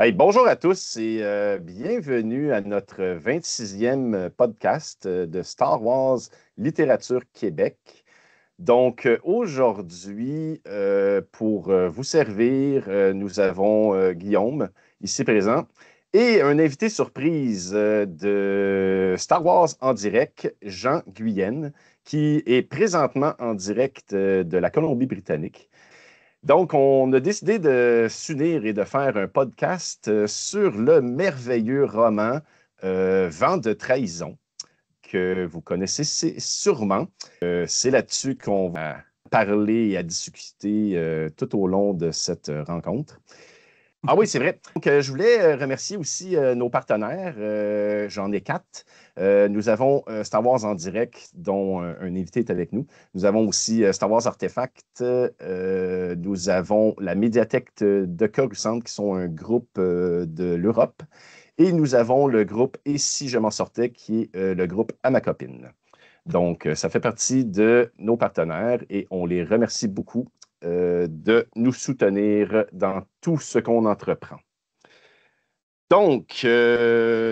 Hey, bonjour à tous et bienvenue à notre 26e podcast de Star Wars Littérature Québec. Donc, aujourd'hui, pour vous servir, nous avons Guillaume, ici présent, et un invité surprise de Star Wars en direct, Jean Guyenne, qui est présentement en direct de la Colombie-Britannique. Donc, on a décidé de s'unir et de faire un podcast sur le merveilleux roman Vent de trahison, que vous connaissez sûrement. C'est là-dessus qu'on va parler et à discuter tout au long de cette rencontre. Ah oui, c'est vrai. Donc, je voulais remercier aussi nos partenaires. J'en ai quatre. Nous avons Star Wars en direct, dont un invité est avec nous. Nous avons aussi Star Wars Artefact. Nous avons la médiathèque de Coruscant, qui sont un groupe de l'Europe. Et nous avons le groupe Et si je m'en sortais, qui est le groupe À ma copine. Donc, ça fait partie de nos partenaires et on les remercie beaucoup de nous soutenir dans tout ce qu'on entreprend. Donc,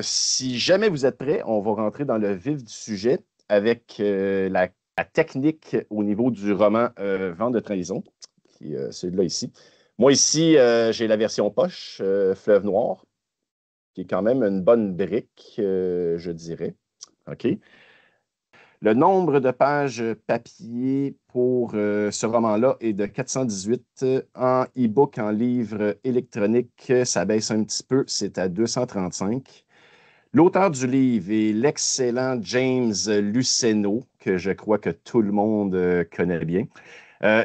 si jamais vous êtes prêts, on va rentrer dans le vif du sujet avec la technique au niveau du roman Vent de trahison, qui est celui-là ici. Moi, ici, j'ai la version poche, Fleuve Noir, qui est quand même une bonne brique, je dirais. OK? Le nombre de pages papier pour ce roman-là est de 418. En e-book, en livre électronique, ça baisse un petit peu, c'est à 235. L'auteur du livre est l'excellent James Luceno, que je crois que tout le monde connaît bien.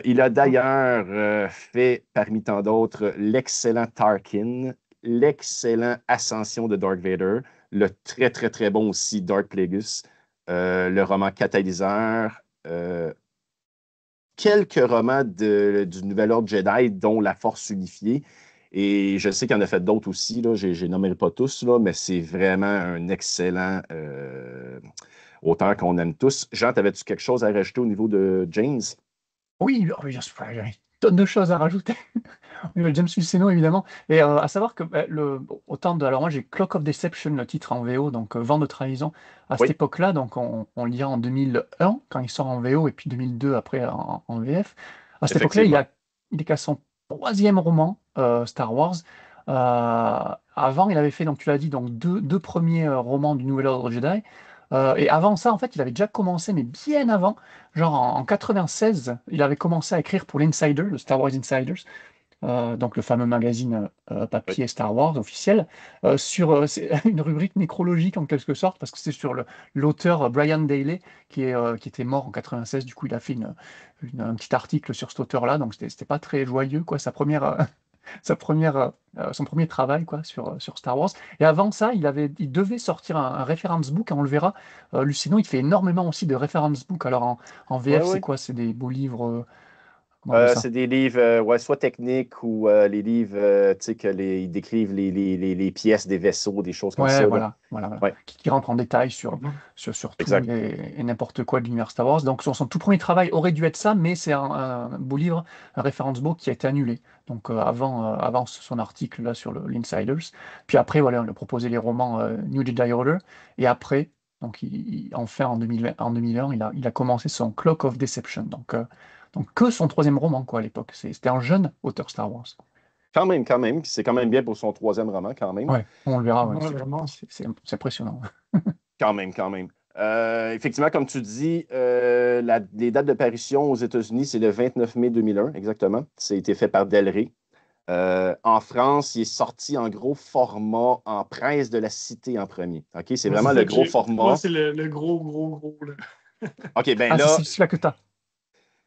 Il a d'ailleurs fait, parmi tant d'autres, l'excellent Tarkin, l'excellent Ascension de Dark Vader, le très, très, très bon aussi Dark Plagueis, le roman Catalyseur, quelques romans du Nouvel Ordre Jedi, dont La Force unifiée. Et je sais qu'il y en a fait d'autres aussi, là, je ne nommerai pas tous, là, mais c'est vraiment un excellent auteur qu'on aime tous. Jean, avais-tu quelque chose à rajouter au niveau de James? Oui, oh, bien sûr, il y a une tonne de choses à rajouter. Oui, James Luceno, évidemment. Et à savoir que autant de. Alors, moi, j'ai Clock of Deception, le titre en VO, donc Vent de trahison, à cette Oui, époque-là. Donc, on le lit en 2001, quand il sort en VO, et puis 2002 après en VF. À cette époque-là, effectivement. il est qu'à son troisième roman, Star Wars. Avant, il avait fait, donc tu l'as dit, donc deux premiers romans du Nouvel Ordre Jedi. Et avant ça, en fait, il avait déjà commencé, mais bien avant, genre en 96, il avait commencé à écrire pour l'Insider, le Star Wars Insiders, donc le fameux magazine Oui, papier Star Wars officiel, c'est une rubrique nécrologique en quelque sorte, parce que c'est sur l'auteur Brian Daley qui était mort en 96. Du coup, il a fait un petit article sur cet auteur-là, donc c'était pas très joyeux, quoi, son premier travail, quoi, sur Star Wars. Et avant ça, il devait sortir un reference book, hein, on le verra. Luceno, il fait énormément aussi de reference book. Alors en oui, VF, c'est oui. quoi? C'est des beaux livres, comment on appelle ça? C'est des livres ouais, soit techniques ou les livres tu sais, ils décrivent les pièces des vaisseaux, des choses comme Ouais, ça, là. voilà. Oui, Qui rentre en détail sur tout exact. et n'importe quoi de l'univers Star Wars. Donc, son tout premier travail aurait dû être ça, mais c'est un beau livre, un référence book qui a été annulé. Donc, avant son article là sur l'Insiders. Puis après, voilà, on lui a proposé les romans New Jedi Order. Et après, donc, enfin, en 2001, il a commencé son Clock of Deception. Donc que son troisième roman, quoi, à l'époque. C'était un jeune auteur Star Wars. Quand même. C'est quand même bien pour son troisième roman, quand même. Ouais, on le verra, ouais, vraiment, c'est impressionnant. Quand même. Effectivement, comme tu dis, les dates de parution aux États-Unis, c'est le 29 mai 2001, exactement. Ça a été fait par Del Rey. En France, il est sorti en gros format en presse de la Cité en premier. OK? C'est Moi, c'est vraiment ça le que gros j'ai. Moi, format. c'est le gros, gros, gros, là. OK, ben Ah, c'est là, celui-là que tu as.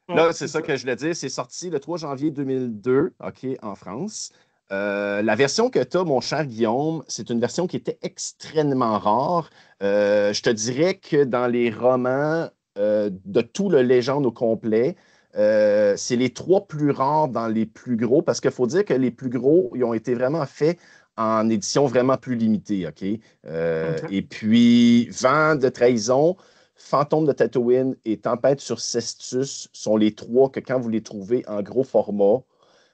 Ouais, c'est c'est ça ça. que je voulais dire. C'est sorti le 3 janvier 2002, OK, en France. La version que tu as, mon cher Guillaume, c'est une version qui était extrêmement rare. Je te dirais que dans les romans de tout le Légende au complet, c'est les trois plus rares dans les plus gros, parce qu'il faut dire que les plus gros, ils ont été vraiment faits en édition vraiment plus limitée, OK? OK. Et puis, Vent de trahison, Fantôme de Tatooine et Tempête sur Cestus sont les trois que quand vous les trouvez en gros format,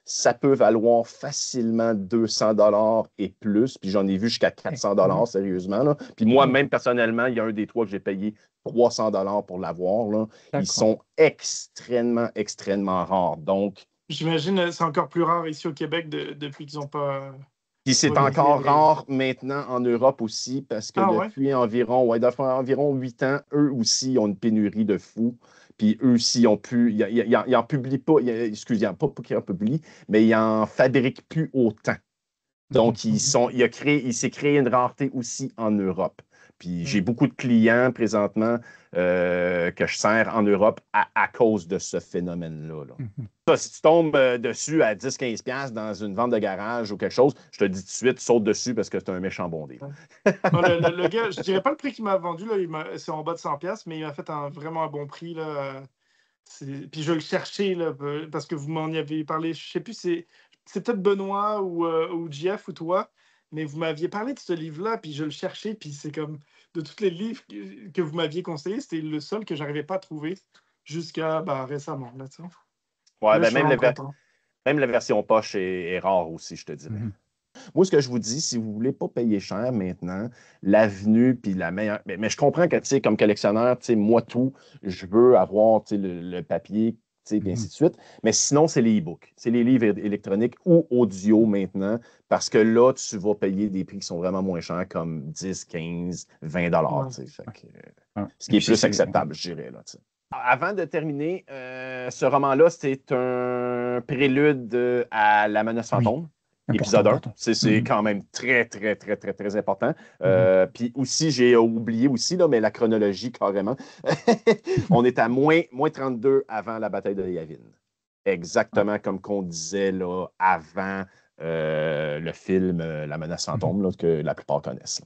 ça peut valoir facilement 200 $ et plus. Puis j'en ai vu jusqu'à 400 $, sérieusement. Là. Puis moi-même, personnellement, il y a un des trois que j'ai payé 300 $ pour l'avoir. Là. Ils sont extrêmement, extrêmement rares. Donc, j'imagine c'est encore plus rare ici au Québec depuis qu'ils n'ont pas. puis c'est encore rare maintenant en Europe aussi, parce que depuis environ 8 ans, eux aussi ont une pénurie de fous. Puis eux aussi ont pu. Ils n'en publient pas, excusez-moi, pas qu'ils en publient, mais ils n'en fabriquent plus autant. Donc, il s'est créé une rareté aussi en Europe. Puis j'ai beaucoup de clients présentement que je sers en Europe à cause de ce phénomène-là. Là. Ça, si tu tombes dessus à 10-15$ dans une vente de garage ou quelque chose, je te dis tout de suite, saute dessus parce que c'est un méchant bon deal. Le gars, je dirais pas le prix qu'il m'a vendu, là, c'est en bas de 100$, mais il m'a fait vraiment un bon prix. Là. Puis je le cherchais là, parce que vous m'en y avez parlé. Je sais plus, c'est peut-être Benoît ou Jeff ou toi, mais vous m'aviez parlé de ce livre-là, puis je le cherchais, puis c'est comme de tous les livres que vous m'aviez conseillés, c'était le seul que j'arrivais pas à trouver jusqu'à récemment. Là, ouais, là, même la version poche est rare aussi, je te dirais. Moi, ce que je vous dis, si vous ne voulez pas payer cher maintenant, l'avenue puis la meilleure. Mais je comprends que, tu sais, comme collectionneur, tu sais, moi, tout, je veux avoir, tu sais, le papier, tu sais, puis ainsi de suite. Mais sinon, c'est les e-books. C'est les livres électroniques ou audio maintenant, parce que là, tu vas payer des prix qui sont vraiment moins chers, comme 10, 15, 20 $. Tu sais, ce qui est plus acceptable, je dirais. Là, tu sais. Avant de terminer, ce roman-là, c'est un prélude à La menace fantôme. Épisode 1, c'est quand même très, très, très, très, très important. Puis aussi, j'ai oublié aussi, là, mais la chronologie carrément. On est à moins 32 avant la bataille de Yavin. Exactement comme qu'on disait là, avant le film La menace fantôme, là, que la plupart connaissent.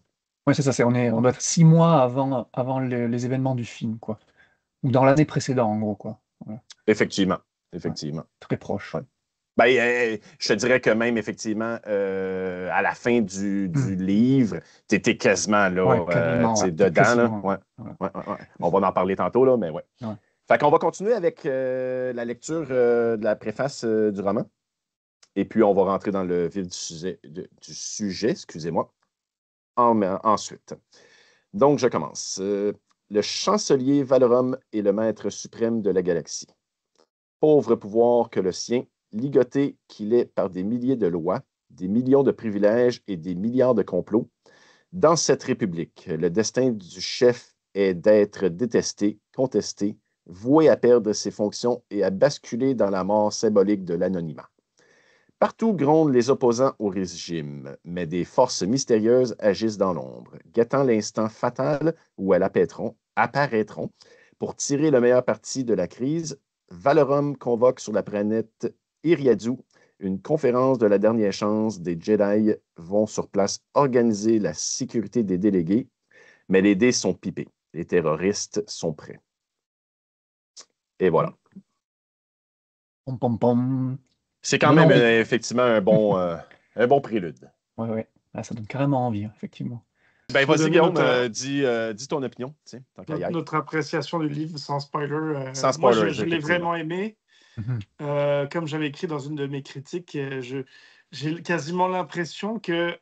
Oui, c'est ça. On doit être 6 mois avant les événements du film, quoi. Ou dans l'année précédente, en gros, quoi. Voilà. Effectivement. Ouais, très proche. Ouais. Ben, je te dirais que même, effectivement, à la fin du livre, tu étais quasiment là, dedans. Là. Ouais. On va en parler tantôt, là, mais ouais. Fait qu'on va continuer avec la lecture de la préface du roman. Et puis, on va rentrer dans le vif du sujet, excusez-moi, ensuite. Donc, je commence. Le chancelier Valorum est le maître suprême de la galaxie. Pauvre pouvoir que le sien, ligoté qu'il est par des milliers de lois, des millions de privilèges et des milliards de complots, dans cette République, le destin du chef est d'être détesté, contesté, voué à perdre ses fonctions et à basculer dans la mort symbolique de l'anonymat. Partout grondent les opposants au régime, mais des forces mystérieuses agissent dans l'ombre, guettant l'instant fatal où elles apparaîtront pour tirer le meilleur parti de la crise. Valorum convoque sur la planète Iriadu une conférence de la dernière chance. Des Jedi vont sur place organiser la sécurité des délégués, mais les dés sont pipés. Les terroristes sont prêts. Et voilà. Pom, pom, pom. C'est quand même effectivement un bon prélude. Oui. Ah, ça donne carrément envie, effectivement. Ben, vas-y, Guillaume, dis ton opinion. Notre appréciation du livre sans spoiler. Sans spoiler, moi, je l'ai vraiment aimé. Comme j'avais écrit dans une de mes critiques, j'ai quasiment l'impression que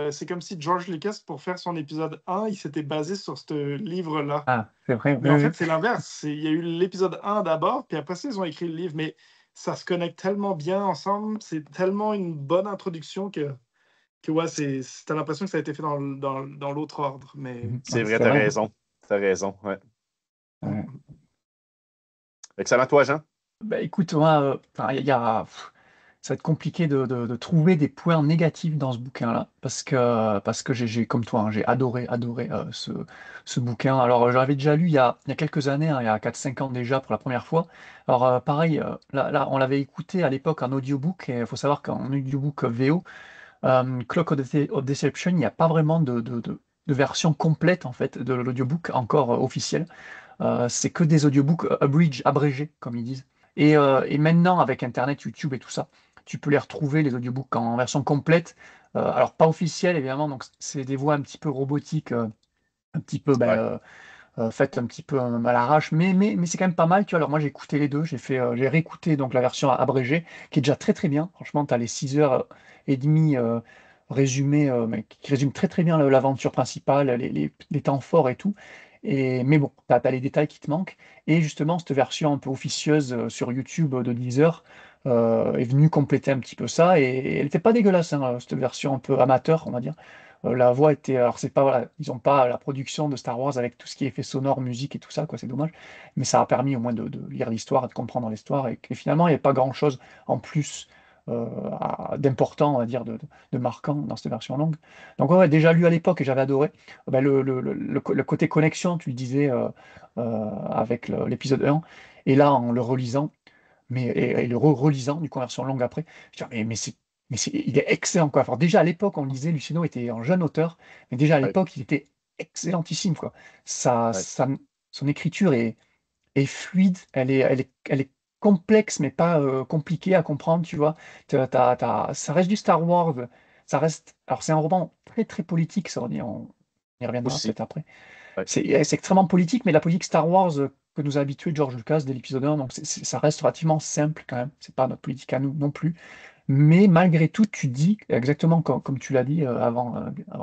c'est comme si George Lucas, pour faire son épisode 1, il s'était basé sur ce livre-là. Ah, c'est vrai. Mais en fait, c'est l'inverse. Il y a eu l'épisode 1 d'abord, puis après ça, ils ont écrit le livre. Mais ça se connecte tellement bien ensemble. C'est tellement une bonne introduction que ouais, t'as l'impression que ça a été fait dans l'autre ordre. Mais... C'est vrai, t'as raison. T'as raison, ouais. Excellent, toi, Jean? Ben, écoute, moi, ça va être compliqué de trouver des points négatifs dans ce bouquin-là, parce que j'ai comme toi, hein, j'ai adoré ce bouquin. Alors, j'avais déjà lu il y a quelques années, hein, il y a 4-5 ans déjà, pour la première fois. Alors, pareil, là, on l'avait écouté à l'époque en audiobook, et il faut savoir qu'en audiobook VO, Clock of Deception, il n'y a pas vraiment de version complète, en fait, de l'audiobook encore officielle. C'est que des audiobooks abrégés, comme ils disent. Et maintenant, avec Internet, YouTube et tout ça, tu peux les retrouver, les audiobooks, en version complète. Alors, pas officielle, évidemment, donc c'est des voix un petit peu robotiques, un petit peu faite un petit peu à l'arrache, mais c'est quand même pas mal. Tu vois. Alors moi j'ai écouté les deux, j'ai réécouté donc la version abrégée, qui est déjà très très bien. Franchement, tu as les 6h30 résumés, mais qui résument très très bien l'aventure principale, les temps forts et tout. Mais bon, tu as les détails qui te manquent. Et justement, cette version un peu officieuse sur YouTube de 10 heures est venue compléter un petit peu ça. Et elle n'était pas dégueulasse, hein, cette version un peu amateur, on va dire. La voix était. Alors, c'est pas, voilà, ils n'ont pas la production de Star Wars avec tout ce qui est effet sonore, musique et tout ça, quoi, c'est dommage. Mais ça a permis au moins de lire l'histoire, de comprendre l'histoire. Et finalement, il n'y avait pas grand-chose en plus d'important, on va dire, de marquant dans cette version longue. Donc, ouais, déjà lu à l'époque et j'avais adoré. Ben, le côté connexion, tu le disais, avec l'épisode 1. Et là, en le relisant, et le relisant, du coup, en version longue après, je dis, il est excellent, quoi. Alors, déjà à l'époque, on lisait, Luceno était un jeune auteur, mais déjà à Ouais, l'époque, il était excellentissime, quoi. Sa, ouais. sa- Son écriture est fluide, elle est complexe, mais pas compliquée à comprendre, tu vois. Ça reste du Star Wars, ça reste. Alors, c'est un roman très, très politique, ça, on y reviendra Aussi. peut-être après. Ouais. C'est extrêmement politique, mais la politique Star Wars que nous a habitué George Lucas dès l'épisode 1, donc ça reste relativement simple quand même. C'est pas notre politique à nous non plus. Mais malgré tout, tu dis, exactement comme tu l'as dit avant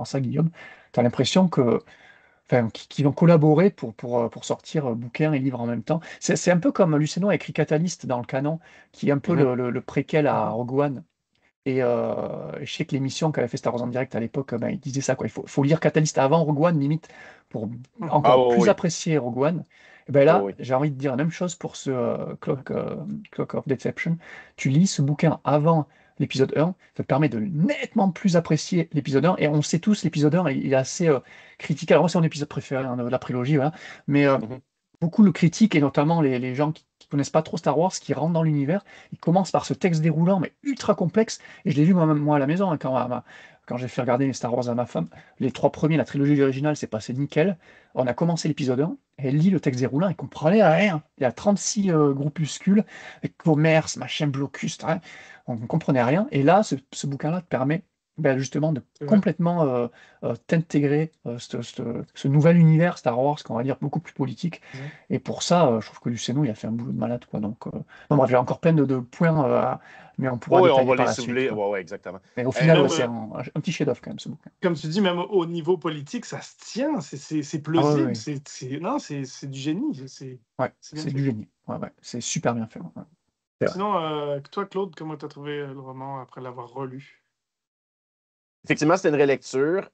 ça, Guillaume, tu as l'impression enfin, qu'ils ont collaboré pour sortir bouquins et livres en même temps. C'est un peu comme Luceno a écrit Catalyst dans le canon, qui est un peu Mhm. le préquel à Rogue One. Et je sais que l'émission qu'avait fait Star Wars en direct à l'époque, ben, il disait ça, quoi. Il faut lire Catalyst avant Rogue One, limite, pour Ah encore plus oui, apprécier Rogue One. Et ben oui, là, oui. j'ai envie de dire la même chose pour ce Clock of Deception. Tu lis ce bouquin avant l'épisode 1, ça te permet de nettement plus apprécier l'épisode 1. Et on sait tous, l'épisode 1, il est assez critiqué. Alors moi, c'est mon épisode préféré de la prélogie, voilà. Mais Mhm. beaucoup le critiquent, et notamment les gens qui connaissent pas trop Star Wars, qui rentrent dans l'univers, ils commencent par ce texte déroulant, mais ultra complexe. Et je l'ai vu moi à la maison, hein, quand j'ai fait regarder les Star Wars à ma femme. Les trois premiers, la trilogie originale, c'est passé nickel. On a commencé l'épisode 1, et elle lit le texte déroulant, elle comprenait rien. Il y a 36 groupuscules, commerce, machin, blocus, rien. On ne comprenait rien. Et là, ce bouquin-là te permet ben, justement de C'est vrai. complètement t'intégrer ce nouvel univers Star Wars, qu'on va dire beaucoup plus politique. Et pour ça, je trouve que Luceno, il a fait un boulot de malade, quoi. Donc, bon, bref, j'ai encore plein de points, mais on pourra Oui, on détailler va par les la suite, soulever. quoi. Oui, oui, exactement. Mais au Et final, Même, ouais, c'est un petit chef-d'œuvre quand même, ce bouquin. comme tu dis, même au niveau politique, ça se tient, c'est Ah ouais, plausible, ouais, non, c'est du génie, ouais, c'est bien c'est du fait. génie. Ouais, ouais, c'est super bien fait. Ouais. C'est vrai. Sinon, toi, Claude, comment tu as trouvé le roman après l'avoir relu? Effectivement, c'est une relecture.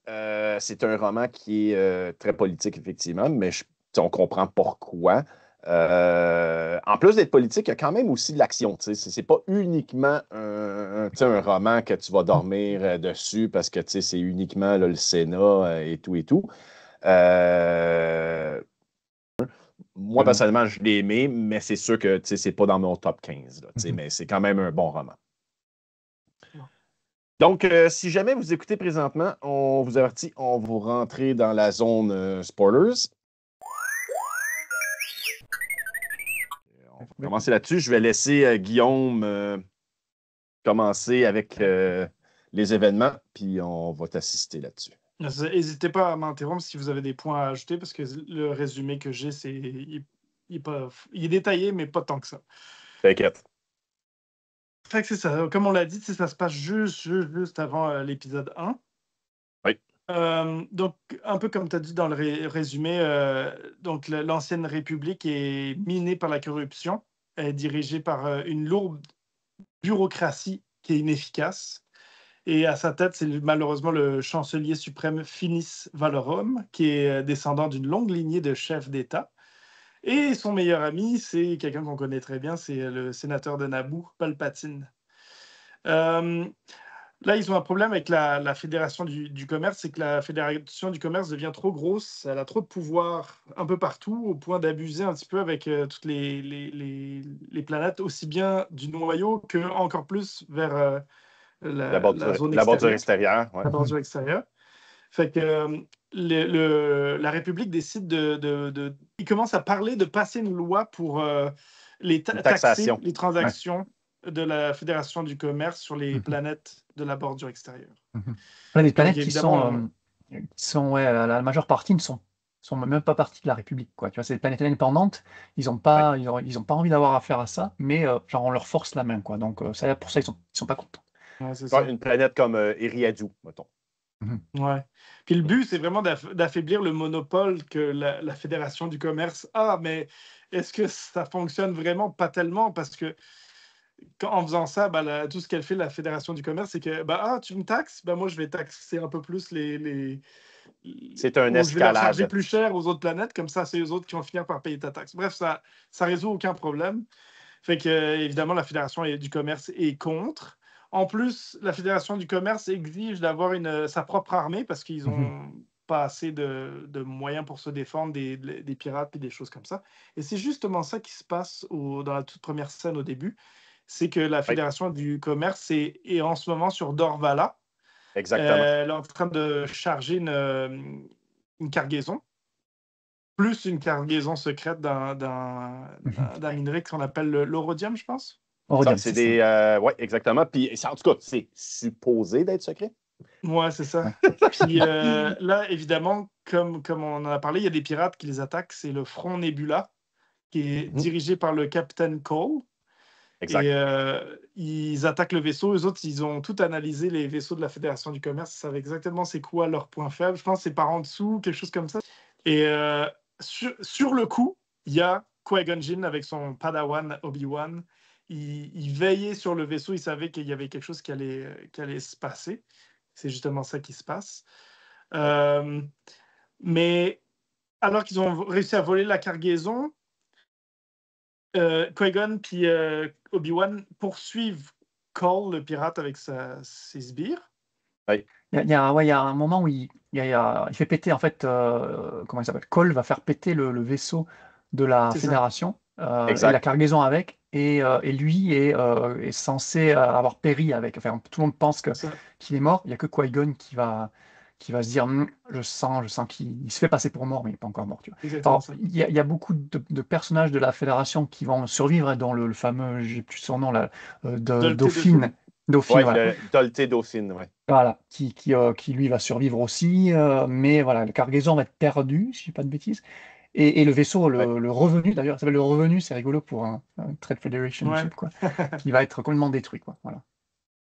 C'est un roman qui est très politique, effectivement, mais on comprend pourquoi. En plus d'être politique, il y a quand même aussi de l'action. C'est pas uniquement un roman que tu vas dormir dessus parce que c'est uniquement là, le Sénat et tout et tout. Euh, Moi, personnellement, je l'ai aimé, mais c'est sûr que c'est pas dans mon top 15. Là, Mhm. mais c'est quand même un bon roman. Donc, si jamais vous écoutez présentement, on vous avertit, on vous rentrez dans la zone spoilers. On va commencer là-dessus. Je vais laisser Guillaume commencer avec les événements, puis on va t'assister là-dessus. N'hésitez pas à m'interrompre si vous avez des points à ajouter, parce que le résumé que j'ai, il est détaillé, mais pas tant que ça. T'inquiète. Fait que c'est ça. Comme on l'a dit, ça se passe juste avant l'épisode 1. Oui. Donc, un peu comme tu as dit dans le résumé, donc l'ancienne République est minée par la corruption, elle est dirigée par une lourde bureaucratie qui est inefficace. Et à sa tête, c'est malheureusement le chancelier suprême Finis Valorum, qui est descendant d'une longue lignée de chefs d'État. Et son meilleur ami, c'est quelqu'un qu'on connaît très bien, c'est le sénateur de Naboo, Palpatine. Euh, Là, ils ont un problème avec la Fédération du commerce, c'est que la Fédération du commerce devient trop grosse, elle a trop de pouvoir un peu partout, au point d'abuser un petit peu avec toutes les planètes, aussi bien du noyau que encore plus vers la zone La bordure extérieure, extérieure, ouais. la bordure extérieure. Fait que la République décide il commence à parler de passer une loi pour Une taxer taxation. les Ouais. transactions de la Fédération du commerce sur les Mhm. planètes de la bordure extérieure. Mhm. Là, des Donc planètes évidemment, qui sont ouais, la majeure partie ne sont sont même pas partie de la République, quoi. Tu vois, c'est des planètes indépendantes, ils ont pas, ils ont pas envie d'avoir affaire à ça, mais genre on leur force la main, quoi. Donc ça, pour ça, ils sont pas contents. Ouais, c'est Ouais, ça. une planète comme Eriadu, mettons. Ouais. Puis le but, c'est vraiment d'affaiblir le monopole que la Fédération du commerce a, mais est-ce que ça fonctionne vraiment? Pas tellement, parce que en faisant ça, tout ce qu'elle fait, la Fédération du commerce, c'est que tu me taxes, moi je vais taxer un peu plus C'est un ou je vais leur charger escalade. plus cher aux autres planètes, comme ça, c'est eux autres qui vont finir par payer ta taxe. Bref, ça résout aucun problème. Fait que, évidemment, la Fédération du commerce est contre. En plus, la Fédération du commerce exige d'avoir sa propre armée parce qu'ils n'ont pas assez de moyens pour se défendre des pirates et des choses comme ça. Et c'est justement ça qui se passe dans la toute première scène au début. C'est que la Oui, Fédération du commerce est en ce moment sur Dorvala. exactement. Elle est en train de charger une cargaison, plus une cargaison secrète d'un minerai qu'on appelle l'orodium, je pense. Ça, Rhodium, c'est c'est des. ça. Oui, exactement. Puis, en tout cas, c'est supposé d'être secret. Ouais, c'est ça. Ouais. Puis là, évidemment, comme on en a parlé, il y a des pirates qui les attaquent. C'est le Front Nebula, qui est dirigé par le Captain Cole. Exact. Et ils attaquent le vaisseau. Eux autres, ils ont tout analysé, les vaisseaux de la Fédération du commerce. Ils savent exactement c'est quoi leur point faible. Je pense que c'est par en dessous, quelque chose comme ça. Et sur le coup, il y a Qui-Gon Jinn avec son padawan Obi-Wan. Il veillait sur le vaisseau. Il savait qu'il y avait quelque chose qui allait se passer. C'est justement ça qui se passe. Mais alors qu'ils ont réussi à voler la cargaison, Qui-Gon puis Obi-Wan poursuivent Cole, le pirate, avec ses sbires. Il y a un moment où il fait péter, en fait, comment il s'appelle? Cole va faire péter le vaisseau de la C'est ça. Fédération et Exact. la cargaison avec, et lui est censé avoir péri avec. Enfin, tout le monde pense Ça. qu'il est mort. Il n'y a que Qui-Gon qui va se dire je sens qu'il se fait passer pour mort, mais il n'est pas encore mort. Tu vois. Exactement Alors, ça. il y a beaucoup de personnages de la Fédération qui vont survivre, dont le fameux, j'ai plus son nom là, Dauphine. Dauphine, Oui, voilà. le Dolce Dauphine, oui. Voilà, qui lui va survivre aussi, mais voilà, la cargaison va être perdue, si je ne dis pas de bêtises. Et le vaisseau, Ouais. le Revenu, d'ailleurs, ça s'appelle le Revenu, c'est rigolo pour un Trade Federation Ouais. ship, quoi, qui va être complètement détruit, quoi. Voilà.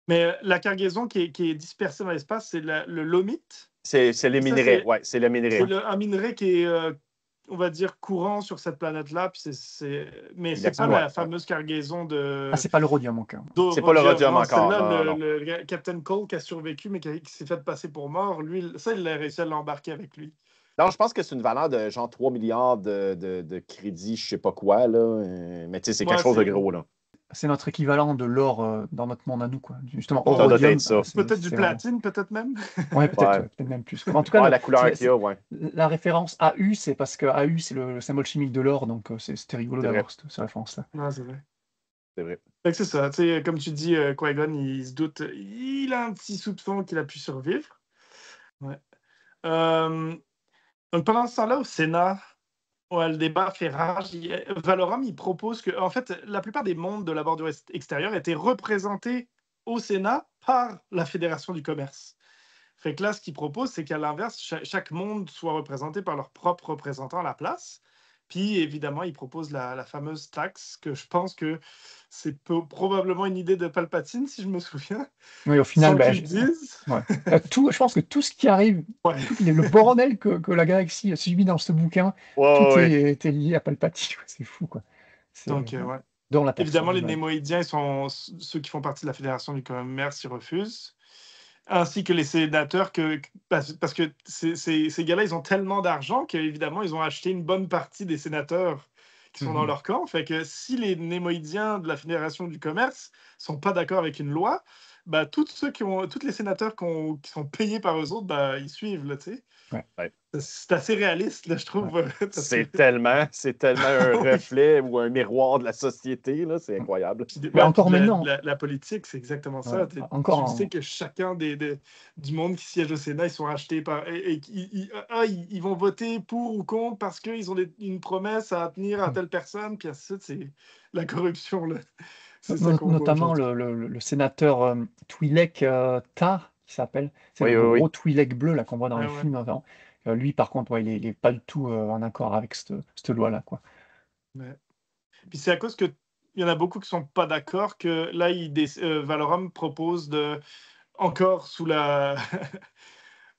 Mais la cargaison qui est dispersée dans l'espace, c'est le Lomit. C'est les Et ça, minerais. Oui, c'est le minerai. C'est un minerai qui est, on va dire, courant sur cette planète-là. Mais c'est pas Exactement. la fameuse cargaison de Ah, c'est pas le Rhodium encore. C'est pas le Rhodium Non, encore, celle-là, non. le Captain Cole qui a survécu, mais qui s'est fait passer pour mort, lui, ça, il a réussi à l'embarquer avec lui. Non, je pense que c'est une valeur de genre 3 milliards de crédits, je sais pas quoi, là. Mais tu sais, c'est quelque chose de gros, là. C'est notre équivalent de l'or dans notre monde à nous, quoi. Justement, Ça doit Rhodium, être ça. Peut-être du c'est platine, peut-être même. Ouais, peut-être Ouais. peut-être même plus. En tout cas, Ouais, la couleur qu'il y a, ouais. la référence AU, c'est parce que AU, c'est le symbole chimique de l'or, donc c'était rigolo C'est d'avoir cette référence-là. Non, c'est vrai. C'est vrai. Fait que c'est ça, tu sais, comme tu dis, Qui-Gon, il se doute, il a un petit soupçon qu'il a pu survivre. Ouais. Donc pendant ce temps-là, au Sénat, ouais, le débat fait rage. Valorum, il propose que, en fait, la plupart des mondes de la bordure extérieure étaient représentés au Sénat par la Fédération du commerce. Fait que là, ce qu'il propose, c'est qu'à l'inverse, chaque monde soit représenté par leur propre représentant à la place. Puis, évidemment, il propose la fameuse taxe, que je pense que c'est probablement une idée de Palpatine, si je me souviens, Oui, au final, sans qu'il le dise. ouais. Je pense que tout ce qui arrive, Ouais. le bordel que la galaxie a subi dans ce bouquin, Ouais, tout ouais. est lié à Palpatine. C'est fou, quoi. Donc, ouais. Dont la Évidemment, personne. les Némoïdiens, ceux qui font partie de la Fédération du commerce, ils refusent. Ainsi que les sénateurs, parce que ces gars-là, ils ont tellement d'argent qu'évidemment, ils ont acheté une bonne partie des sénateurs qui sont dans leur camp. Fait que si les Némoïdiens de la Fédération du commerce sont pas d'accord avec une loi, tous les sénateurs qui sont payés par eux autres, ils suivent, là, tu sais. Ouais. C'est assez réaliste, là, je trouve. C'est tellement un reflet ou un miroir de la société, là. C'est incroyable. Mais encore maintenant. La politique, c'est exactement ça. Ouais, encore tu sais que chacun du monde qui siège au Sénat, ils sont achetés par. Ils vont voter pour ou contre parce qu'ils ont une promesse à tenir à telle personne, puis ainsi de suite. C'est la corruption, là. C'est ça qu'on voit notamment aujourd'hui. le sénateur Twi'lek Tar, qui s'appelle. C'est Oui, le oui, gros oui. Twi'lek bleu là qu'on voit dans les Ouais. films avant. Lui, par contre, ouais, il est pas du tout en accord avec cette loi-là, quoi. Ouais. Puis c'est à cause que il y en a beaucoup qui sont pas d'accord que là, Valorum propose encore sous la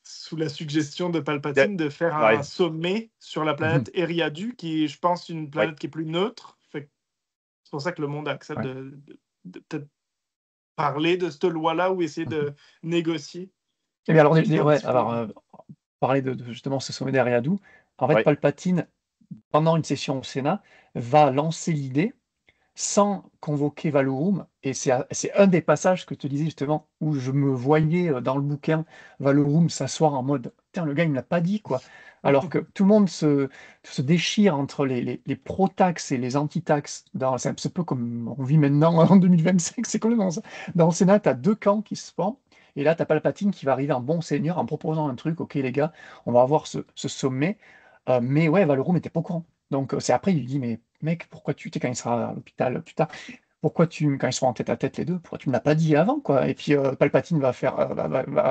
sous la suggestion de De- Palpatine de faire un Ouais, sommet sur la planète Eriadu, qui est, je pense, une ouais. planète qui est plus neutre. C'est pour ça que le monde accepte Ouais. de peut-être parler de cette loi-là ou essayer de négocier. Et bien alors, C'est un ouais, petit peu. alors parler de justement ce sommet d'Eriadu. En fait, Ouais. Palpatine, pendant une session au Sénat, va lancer l'idée sans convoquer Valorum, et c'est un des passages que te disais justement, où je me voyais dans le bouquin Valorum s'asseoir en mode putain, le gars il me l'a pas dit quoi. Alors que tout le monde se déchire entre les pro-taxes et les anti-taxes. C'est un petit peu comme on vit maintenant en 2025, c'est complètement ça. Dans le Sénat, tu as deux camps qui se forment, et là tu as Palpatine qui va arriver en bon seigneur en proposant un truc, ok les gars, on va avoir ce sommet. Mais ouais, Valorum n'était pas au courant. Donc c'est après, il lui dit, mais mec, pourquoi tu, tu sais, quand il sera à l'hôpital plus tard, quand ils seront en tête à tête les deux, pourquoi tu me l'as pas dit avant, quoi? Et puis Palpatine va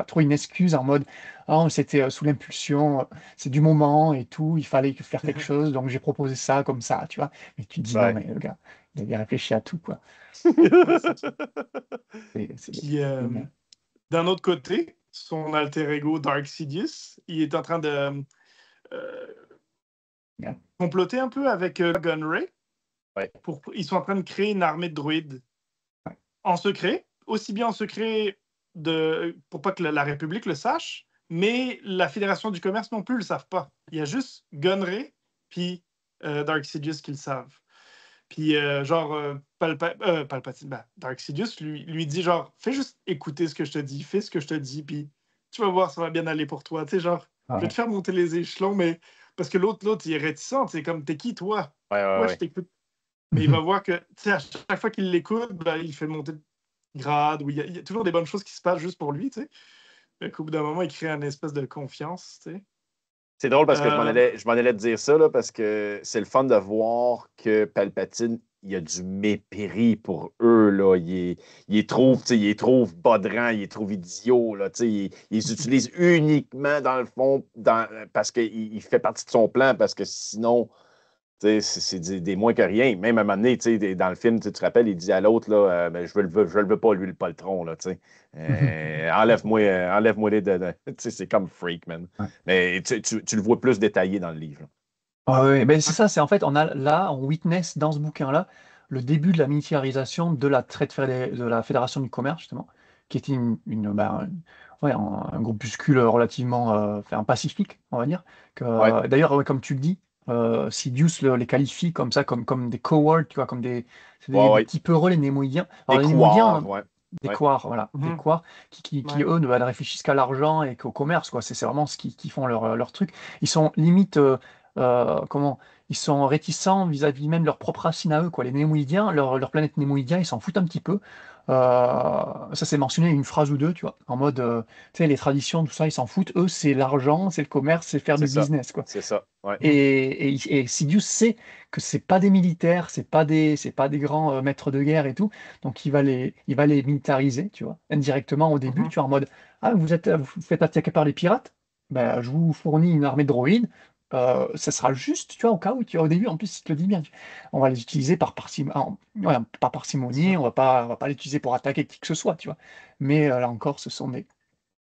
trouver une excuse en mode, ah, c'était sous l'impulsion, c'est du moment et tout, il fallait faire quelque chose, donc j'ai proposé ça comme ça, tu vois. Mais tu te dis, non, Ouais. mais le gars, il avait réfléchi à tout, quoi. Ouais, c'est ça. C'est Puis, génial. d'un autre côté, son alter ego Dark Sidious, il est en train de euh, Génial. comploter un peu avec Gunray. Ouais. Ils sont en train de créer une armée de droïdes Ouais. en secret, aussi bien en secret pour pas que la République le sache, mais la Fédération du commerce non plus le savent pas. Il y a juste Gunray puis Dark Sidious qui le savent. Puis genre Palpatine, Dark Sidious lui dit genre fais juste écouter ce que je te dis, fais ce que je te dis, puis tu vas voir ça va bien aller pour toi. Tu sais genre je vais te Ouais. faire monter les échelons, mais parce que l'autre il est réticent, c'est comme t'es qui toi? Ouais, ouais, Ouais, je ouais. t'écoute. Mais il va voir que, tu sais, à chaque fois qu'il l'écoute, il fait monter de grade, ou il y a toujours des bonnes choses qui se passent juste pour lui, tu sais. Fait qu'au bout d'un moment, il crée une espèce de confiance, tu sais. C'est drôle parce que Euh, je m'en allais te dire ça, là, parce que c'est le fun de voir que Palpatine, il a du mépris pour eux, là. Il est trop, tu sais, il est trop bodrant, il est trop idiot, là, tu sais. Il les utilise uniquement, dans le fond, parce qu'il fait partie de son plan, parce que sinon, tu sais, c'est des moins que rien. Même à un moment donné, tu sais, dans le film, tu te rappelles, il dit à l'autre, là, ben, je le veux pas, lui, le poltron, là, tu sais. Enlève-moi les tu sais, c'est comme freak, man. Ouais. Mais tu le vois plus détaillé dans le livre. Ah ouais, ben c'est ça, c'est en fait, on witness dans ce bouquin-là le début de la militarisation de de la Fédération du commerce, justement, qui était ouais, un groupuscule relativement enfin, pacifique, on va dire. Ouais, D'ailleurs, ouais, comme tu le dis, Sidious les qualifie comme ça, comme des cowards, tu vois, c'est ouais, des ouais. petits peureux, les Némoïdiens. Des Alors, les Némoïdiens, couards, ouais. des Ouais. couards, voilà, des mhm, couards qui ouais. eux, ne réfléchissent qu'à l'argent et qu'au commerce, quoi. C'est vraiment ce qui font leur truc. Ils sont limite, comment, ils sont réticents vis-à-vis même de leur propre racine à eux, quoi. Les Némoïdiens, leur planète Némoïdien, ils s'en foutent un petit peu. Ça, c'est mentionné une phrase ou deux, tu vois, en mode, tu sais, les traditions, tout ça, ils s'en foutent. Eux, c'est l'argent, c'est le commerce, c'est faire C'est du ça. business, quoi. C'est ça. Ouais. Mhm, Et Sidious sait que c'est pas des militaires, c'est pas des grands maîtres de guerre et tout, donc il va les militariser, tu vois, indirectement au début, mhm. tu vois, en mode, ah, vous faites attaquer par les pirates, ben, je vous fournis une armée de droïdes, ça sera juste, tu vois, au cas où, tu vois, au début, en plus, il te le dit bien, on va les utiliser par C'est parcimonie, ça. on va pas les utiliser pour attaquer qui que ce soit, tu vois, mais là encore, ce sont des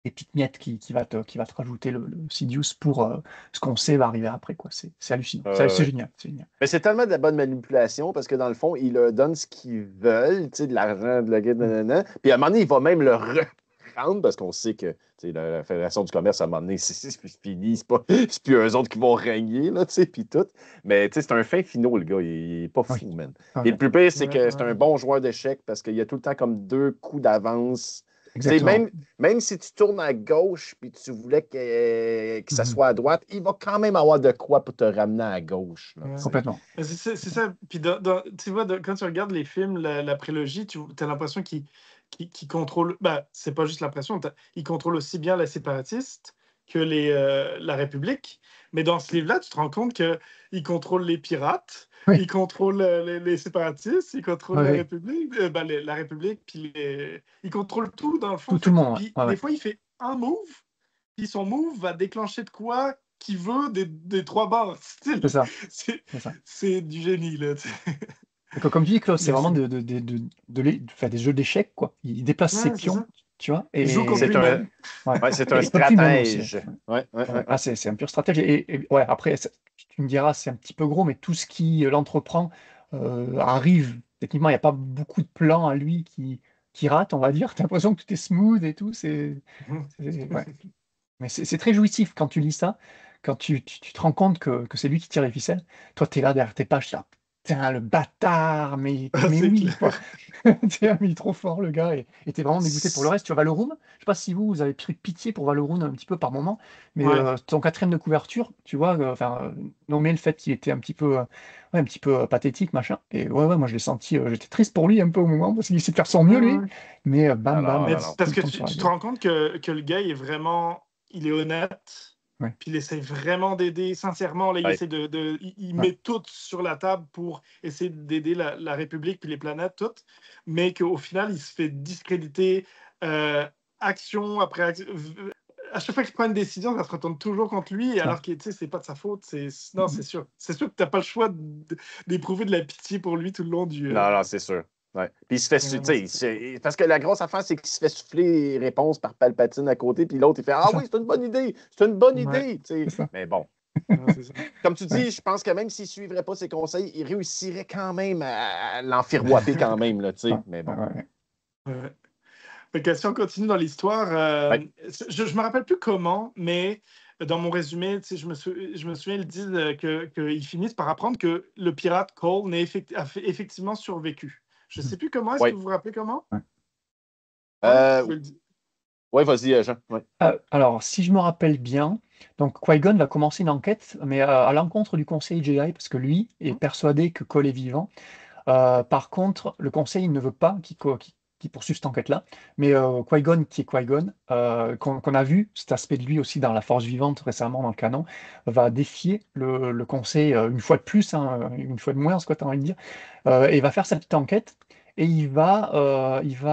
petites miettes qui va te rajouter le Sidious pour ce qu'on sait va arriver après, quoi. C'est hallucinant. C'est Ouais. génial. C'est génial. Mais c'est tellement de la bonne manipulation parce que dans le fond, ils leur donnent ce qu'ils veulent, tu sais, de l'argent, de la guide, Mm. nanana. Puis à un moment donné, il va même le reprendre parce qu'on sait que tu sais, la Fédération du commerce, à un moment donné, c'est fini, c'est plus eux autres qui vont régner, là, tu sais, puis tout. Mais tu sais, c'est un fin finot, le gars, il est pas Oui. fou, man. Ah Puis le ouais. plus pire, c'est Ouais, que c'est ouais. un bon joueur d'échecs parce qu'il y a tout le temps comme deux coups d'avance. Tu sais, Exactement. même si tu tournes à gauche puis tu voulais que ça Mhm. soit à droite, il va quand même avoir de quoi pour te ramener à gauche, là, Ouais. tu sais. Complètement. Mais c'est ça. Puis tu vois, quand tu regardes les films, la prélogie, tu as l'impression qu'ils contrôlent. Bah, c'est pas juste l'impression, ils contrôlent aussi bien les séparatistes que la République. Mais dans ce livre-là, tu te rends compte qu'ils contrôlent les pirates, Oui. ils contrôlent les séparatistes, ils contrôlent Oui, la oui. République, la République, puis ils contrôlent tout dans le fond. Tout le monde, Puis ouais. Ouais, des ouais. fois, il fait un move, puis son move va déclencher de quoi qu'il veut des trois bords. C'est ça, C'est c'est ça. c'est du génie, là. Donc, comme tu dis, Klaus, c'est Mais vraiment c'est faire des jeux d'échecs, quoi. Il déplace ses ouais, c'est pions, ça. tu vois, Il joue contre C'est un, lui-même. ouais. ouais, c'est un Et contre lui-même aussi. stratège. Ouais, ouais, Ouais. ouais, Ah, ouais. c'est un pur stratège. Ouais, après, tu me diras, c'est un petit peu gros, mais tout ce qui l'entreprend arrive. Techniquement, il n'y a pas beaucoup de plans à lui qui ratent, on va dire. Tu as l'impression que tout est smooth et tout. Ouais. Mais c'est très jouissif quand tu lis ça, quand tu te rends compte que c'est lui qui tire les ficelles. Toi, tu es là derrière tes pages, là, putain, le bâtard, Ah, mais c'est oui, clair. quoi. Mais il est trop fort, le gars, et t'es vraiment dégoûté pour le reste. Tu vois, Valorum, je sais pas si vous avez pris pitié pour Valorum un petit peu par moment, mais Ouais. ton quatrième de couverture, tu vois, nommer le fait qu'il était un petit peu pathétique, machin. Et ouais, moi je l'ai senti, j'étais triste pour lui un peu au moment, parce qu'il sait faire son mieux, lui, Ouais. mais Non, bam, non, Mais non, bam, non. tout parce le que temps sur la tu te gueule. rends compte que le gars il est honnête, Ouais. puis il essaie vraiment d'aider sincèrement. Là, Ouais. il Ouais. met tout sur la table pour essayer d'aider la République puis les planètes toutes, mais qu'au final, il se fait discréditer euh, action après action. À chaque fois qu'il prend une décision, ça se retourne toujours contre lui, Ça. alors que tu sais, c'est pas de sa faute. Non, c'est sûr. C'est sûr que t'as pas le choix d'éprouver de la pitié pour lui tout le long du. Non, non, c'est sûr. Ouais. Puis il se fait, Ouais, non, tu sais, parce que la grosse affaire, c'est qu'il se fait souffler les réponses par Palpatine à côté, puis l'autre, il fait C'est Ah ça. oui, c'est une bonne idée, c'est une bonne ouais, idée. Tu sais. C'est ça. Mais bon, non, c'est ça. comme tu Ouais. dis, je pense que même s'il ne suivrait pas ses conseils, il réussirait quand même à l'enfirouapper quand même, là, tu Ouais. sais. Mais bon. Ouais. Ouais. Fait que si on continue dans l'histoire, Ouais. je me rappelle plus comment, mais dans mon résumé, tu sais, je me souviens, ils disent qu'ils finissent par apprendre que le pirate Cole effectivement survécu. Je sais plus comment, est-ce que Ouais. vous vous rappelez comment? Ouais. Ouais, vous Euh, pouvez le dire. ouais, vas-y, Jean. Ouais. Alors, si je me rappelle bien, donc Qui-Gon va commencer une enquête, mais à l'encontre du Conseil Jedi, parce que lui est persuadé que Cole est vivant. Par contre, le Conseil ne veut pas qu'il poursuive cette enquête-là, mais Qui-Gon, qui est Qui-Gon, qu'on a vu cet aspect de lui aussi dans La Force Vivante récemment dans le canon, va défier le Conseil une fois de plus, hein, une fois de moins, ce que tu as envie de dire, et il va faire sa petite enquête, et il va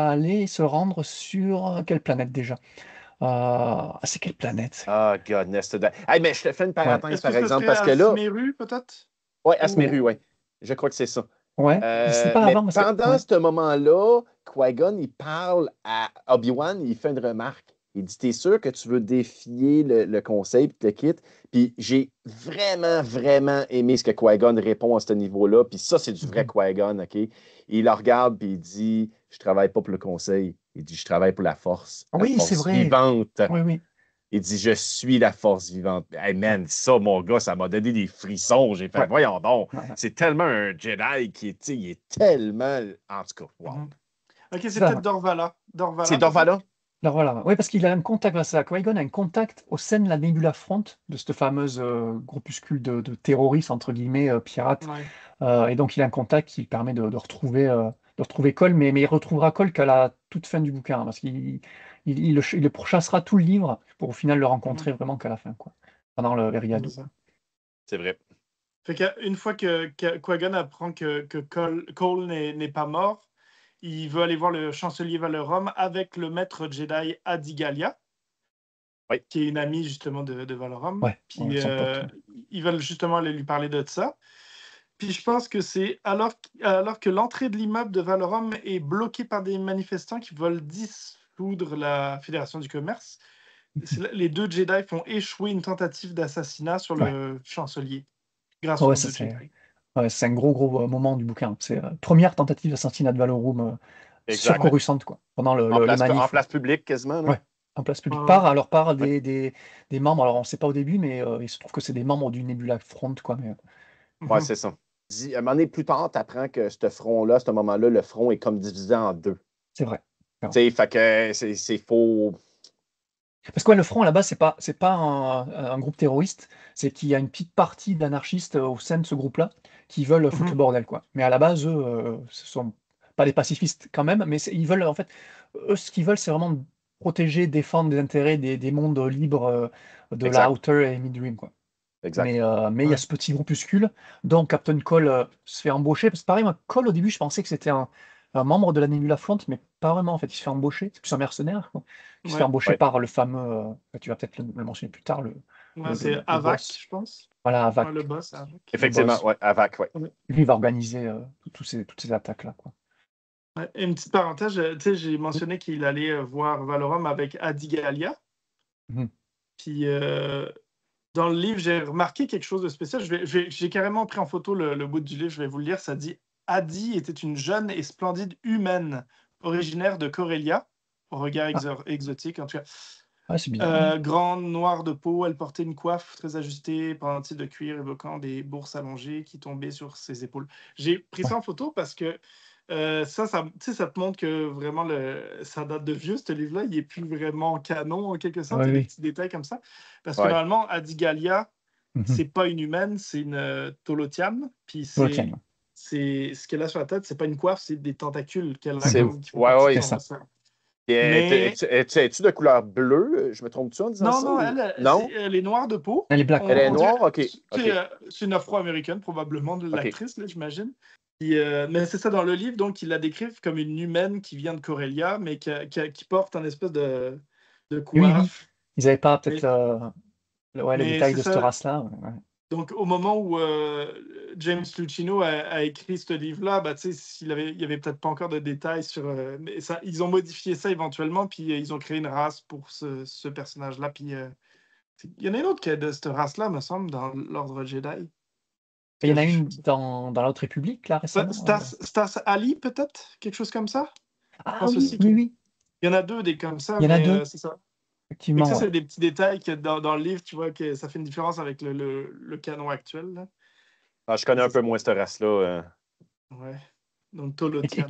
aller se rendre sur quelle planète déjà? C'est quelle planète? Ah, goodness. Hey, mais je te fais une Ouais. parenthèse, Est-ce que par ce exemple, serait parce à que là, Smeru, peut-être? ouais, Asmeru, Ou... ouais. Je crois que c'est ça. Ouais, c'est pas Mais avant parce que. pendant Ouais. ce moment-là, Qui-Gon, il parle à Obi-Wan, il fait une remarque. Il dit, t'es sûr que tu veux défier le conseil puis te le quittes? Puis j'ai vraiment, vraiment aimé ce que Qui-Gon répond à ce niveau-là. Puis ça, c'est du vrai Mhm. Qui-Gon, OK? Il le regarde puis il dit, je travaille pas pour le conseil. Il dit, je travaille pour la Oui, c'est force vrai. vivante. Oui, oui. Il dit, je suis la force vivante. Hey man, ça, mon gars, ça m'a donné des frissons. J'ai fait, Ouais. voyons donc, Ouais, ouais. c'est tellement un Jedi qui est, tu sais, il est tellement. En tout cas, wow. Mhm. Ok, C'est c'est ça. peut-être Dorvala. C'est Dorvala, peut-être? Dorvala? Alors voilà, oui, parce qu'il a un contact, voilà, c'est ça, Qui-Gon a un contact au sein de la Nebula Front, de cette fameuse groupuscule de terroristes, entre guillemets, pirates. Ouais. Et donc il a un contact qui lui permet de retrouver Cole, mais il retrouvera Cole qu'à la toute fin du bouquin, hein, parce qu'il le pourchassera tout le livre pour au final le Mhm. rencontrer vraiment qu'à la fin, quoi, pendant le C'est Riado. ça. C'est vrai. Fait qu'une fois que Qui-Gon apprend que Cole n'est pas mort, il veut aller voir le chancelier Valorum avec le maître Jedi Adigalia, Oui, qui est une amie justement de Valorum. Ouais, ouais, Puis son pote. ils veulent justement aller lui parler de ça. Puis je pense que c'est alors que l'entrée de l'immeuble de Valorum est bloquée par des manifestants qui veulent dissoudre la Fédération du commerce. Les deux Jedi font échouer une tentative d'assassinat sur Ouais, le chancelier grâce ouais, aux ça deux c'est Jedi. ouais, c'est un gros moment du bouquin. C'est première tentative d'assassinat de Valorum sur exact. Ouais. Coruscant, quoi, pendant les En manifs, là. place publique, quasiment, là. Ouais, en place publique. Ouais. Par Oui. des membres, alors on ne sait pas au début, mais il se trouve que c'est des membres du Nebula Front, quoi. Mais, Ouais, Mhm. c'est ça. Un moment donné, plus tard, tu apprends que ce front-là, à ce moment-là, le front est comme divisé en deux. c'est vrai. Tu sais, fait que c'est faux. Parce que ouais, le Front, là-bas, c'est pas un groupe terroriste, c'est qu'il y a une petite partie d'anarchistes au sein de ce groupe-là qui veulent foutre le Mhm. bordel, quoi. Mais à la base, eux, ce sont pas des pacifistes quand même, mais ils veulent, en fait, eux, ce qu'ils veulent, c'est vraiment protéger, défendre les intérêts des mondes libres de la Exact. Outer et Mid-Rim, quoi. Exact. Mais il y a Ouais. ce petit groupuscule dont Captain Cole se fait embaucher. Parce que pareil, moi, Cole, au début, je pensais que c'était un membre de la Nebula Front, mais pas vraiment, en fait. Il se fait embaucher. C'est plus un mercenaire, quoi. Il se fait Ouais, embaucher Ouais. par le fameux, tu vas peut-être le mentionner plus tard, ouais, c'est Havak, boss. je pense. Voilà, Ouais, le Havak, boss, Havak. le Effectivement, boss. ouais, AVAC, ouais. Ouais. Lui, il va organiser toutes ces attaques-là, quoi. Ouais. Et une petite parenthèse, tu sais, j'ai mentionné qu'il allait voir Valorum avec Adigalia. Mhm. Puis dans le livre, j'ai remarqué quelque chose de spécial. J'ai carrément pris en photo le bout du livre, je vais vous le lire. Ça dit Adi était une jeune et splendide humaine originaire de Corellia, au regard exotique en tout cas. Ouais, c'est bizarre. Grande, noire de peau, elle portait une coiffe très ajustée, pendentif de cuir évoquant des bourses allongées qui tombaient sur ses épaules. J'ai pris ça en photo parce que ça te montre que vraiment ça date de vieux, ce livre-là. Il n'est plus vraiment canon, en quelque sorte. Ouais, Il y a des oui. petits détails comme ça. Parce que Ouais. normalement, Adigalia, Mhm. c'est pas une humaine, c'est une Tolotiam. Puis Tolkien. c'est ce qu'elle a sur la tête, c'est pas une coiffe, c'est des tentacules qu'elle a C'est- qui font ouais, partie ouais. de C'est son ça. sang. Et Mais es-tu de couleur bleue? Je me trompe-tu en disant non, ça? non, ou- elle, Non? elle est noire de peau. Elle est black. Elle est On dirait, noire? OK. OK. c'est une afro-américaine, probablement, de OK. l'actrice, là, j'imagine. Puis, mais c'est ça dans le livre, donc ils la décrivent comme une humaine qui vient de Corellia, mais qui porte un espèce de Oui, oui. coiffe. Ils n'avaient pas peut-être Mais, les mais détails c'est de cette ça. race-là. Ouais. Donc, au moment où James Lucchino a écrit ce livre-là, bah, tu sais, il y avait peut-être pas encore de détails sur. Mais ça, ils ont modifié ça éventuellement, puis ils ont créé une race pour ce personnage-là. Puis il y en a une autre qui est de cette race-là, me semble, dans l'Ordre Jedi. Et il y en a une dans l'autre République, là, récemment. Stas Ali, peut-être? Quelque chose comme ça? Je Ah pense oui, aussi oui, oui. il y en a deux des comme ça, Il y en a mais deux, c'est ça. Mais que effectivement. ça, Ouais. c'est des petits détails que dans le livre, tu vois que ça fait une différence avec le canon actuel. Là. Ah, je connais un C'est peu ça. moins cette race-là. Ouais. Donc Et Tolotian.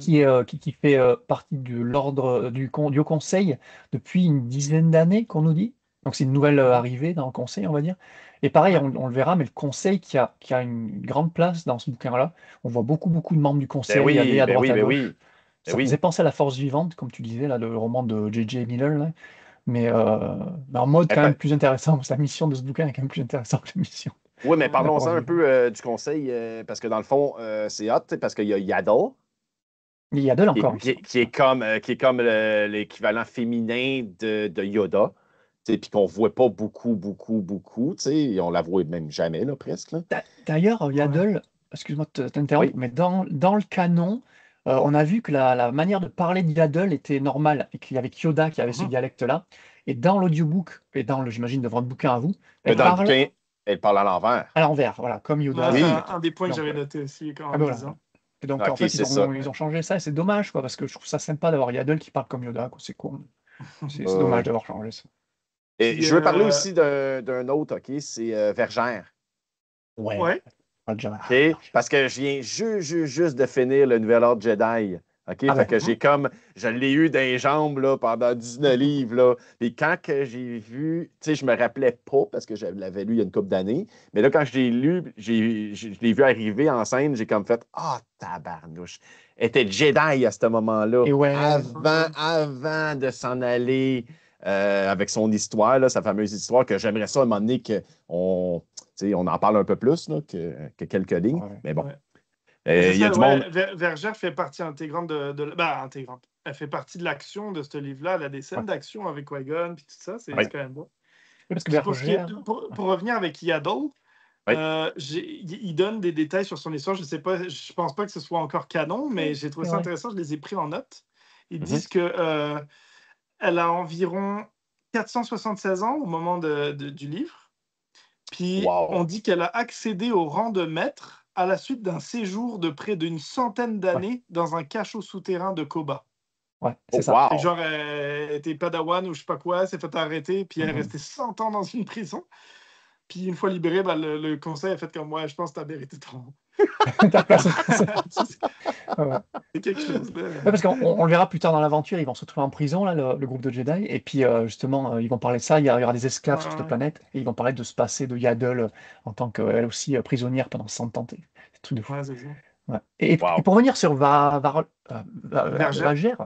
qui fait partie de l'ordre du Haut Conseil depuis une dizaine d'années, qu'on nous dit. Donc c'est une nouvelle arrivée dans le Conseil, on va dire. Et pareil, Ouais. on le verra, mais le Conseil qui a une grande place dans ce bouquin-là. On voit beaucoup de membres du Conseil Ben aller oui, à ben droite oui, à ben gauche. oui. Ben Ça faisait oui. penser à La Force Vivante, comme tu disais, là, le roman de J.J. Miller, là. Mais en mode Ben, quand même plus intéressant. Parce que la mission de ce bouquin est quand même plus intéressante que la mission. oui, mais Ouais. La parlons-en Force un Vivante. peu du conseil, parce que dans le fond, c'est hot, tu sais, parce qu'il y a Yaddle, Il y a deux encore, il qui est comme l'équivalent féminin de Yoda, tu sais, puis qu'on ne voit pas beaucoup, tu sais, on la voit même jamais, là, presque. Là. D'ailleurs, Ouais. Yaddle, excuse-moi de t'interrompre, Oui. mais dans le canon, on a vu que la manière de parler de Yaddle était normale, et qu'il y avait Yoda qui avait ce Mhm. dialecte-là. Et dans l'audiobook, et j'imagine, de votre bouquin à vous, elle Dans le parle bouquin, elle parle à l'envers. à l'envers, voilà, comme Ouais, Yoda. c'est Oui, un des points que Donc, j'avais noté aussi en le voilà. lisant. Et donc, en ok, fait, c'est ça. ils ont changé ça, et c'est dommage, quoi, parce que je trouve ça sympa d'avoir Yaddle qui parle comme Yoda, quoi. C'est cool. C'est dommage Ouais. d'avoir changé ça. Et Puis, je veux parler aussi d'un autre, OK, c'est Vergère. Ouais, ouais. pas de OK? Parce que je viens juste de finir le Nouvel Ordre Jedi. OK? Ah Fait ouais. que je l'ai eu dans les jambes là, pendant 19 livres. Là. Et quand que j'ai vu, tu sais, je me rappelais pas parce que je l'avais lu il y a une couple d'années. Mais là, quand je l'ai lu, je l'ai vu arriver en scène, j'ai comme fait ah, tabarnouche. Elle était Jedi à ce moment-là. Et ouais, Avant de s'en aller avec son histoire, là, sa fameuse histoire, que j'aimerais ça à un moment donné qu'on on en parle un peu plus là, que quelques lignes. ouais. Mais bon. Ouais. C'est Il y a ça, du monde. ouais. Vergère fait partie intégrante intégrante. Elle fait partie de l'action de ce livre-là. Elle a des scènes d'action avec Qui-Gon puis tout ça. C'est Oui. quand même bon. Parce que Puis pour, ce qui est, Vergère, pour revenir avec Yaddle, Oui. il donne des détails sur son histoire. Je pense pas que ce soit encore canon, mais j'ai trouvé ça intéressant. Je les ai pris en note. Ils disent que elle a environ 476 ans au moment du livre. Puis Wow. on dit qu'elle a accédé au rang de maître à la suite d'un séjour de près d'une centaine d'années dans un cachot souterrain de Koba. ouais, c'est Oh, ça. wow. Fait que genre, elle était padawan ou je sais pas quoi, elle s'est fait arrêter, puis elle est restée 100 ans dans une prison. Puis une fois libérée, ben, le conseil a fait comme moi, je pense que t'as mérité ton. Ta place. Ouais. C'est quelque chose. Là. Ouais, parce qu'on le verra plus tard dans l'aventure, ils vont se retrouver en prison, là, le groupe de Jedi, et puis justement, ils vont parler de ça, il y aura des esclaves sur cette planète, et ils vont parler de se passer de Yaddle en tant qu'elle aussi prisonnière pendant 100 ans. C'est un truc de fou. Ouais, c'est ça. Ouais. Et Wow. pour revenir sur Vergère.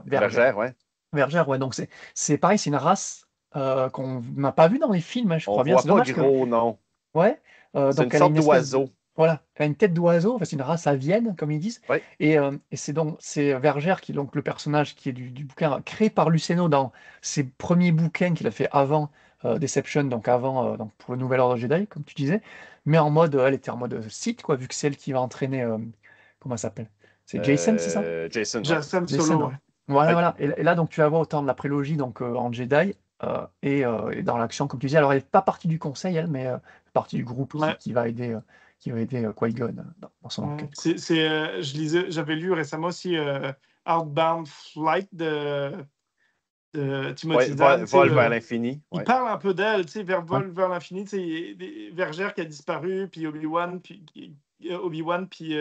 Vergère, ouais. Vergère, ouais, donc c'est pareil, c'est une race qu'on n'a pas vue dans les films, hein, je On crois bien. voit C'est pas dommage gros, non. Ouais, C'est donc une elle a sorte une espèce d'oiseau. Voilà, elle a une tête d'oiseau, enfin, c'est une race avienne, comme ils disent. Ouais. Et c'est Vergère qui est donc le personnage qui est du bouquin créé par Luceno dans ses premiers bouquins qu'il a fait avant Deception, donc avant donc pour le Nouvel Ordre Jedi, comme tu disais. Mais elle était en mode Sith, quoi, vu que c'est elle qui va entraîner. Comment elle s'appelle? C'est Jason, c'est ça? Jason, ouais. Jason Jason, Solo, ouais. ouais. Voilà, Ouais. voilà. Et là, donc, tu vas voir autant de la prélogie donc, en Jedi et dans l'action, comme tu disais. Alors, elle n'est pas partie du conseil, elle, mais partie du groupe Ouais. qui va aider, Qui-Gon dans son Ouais. enquête, quoi. J'avais lu récemment aussi Outbound Flight de Ouais, Timothy Zahn. vol vers l'infini. Il Ouais. parle un peu d'elle, Ouais. Vol vers l'infini, Vergère qui a disparu, puis Obi-Wan, puis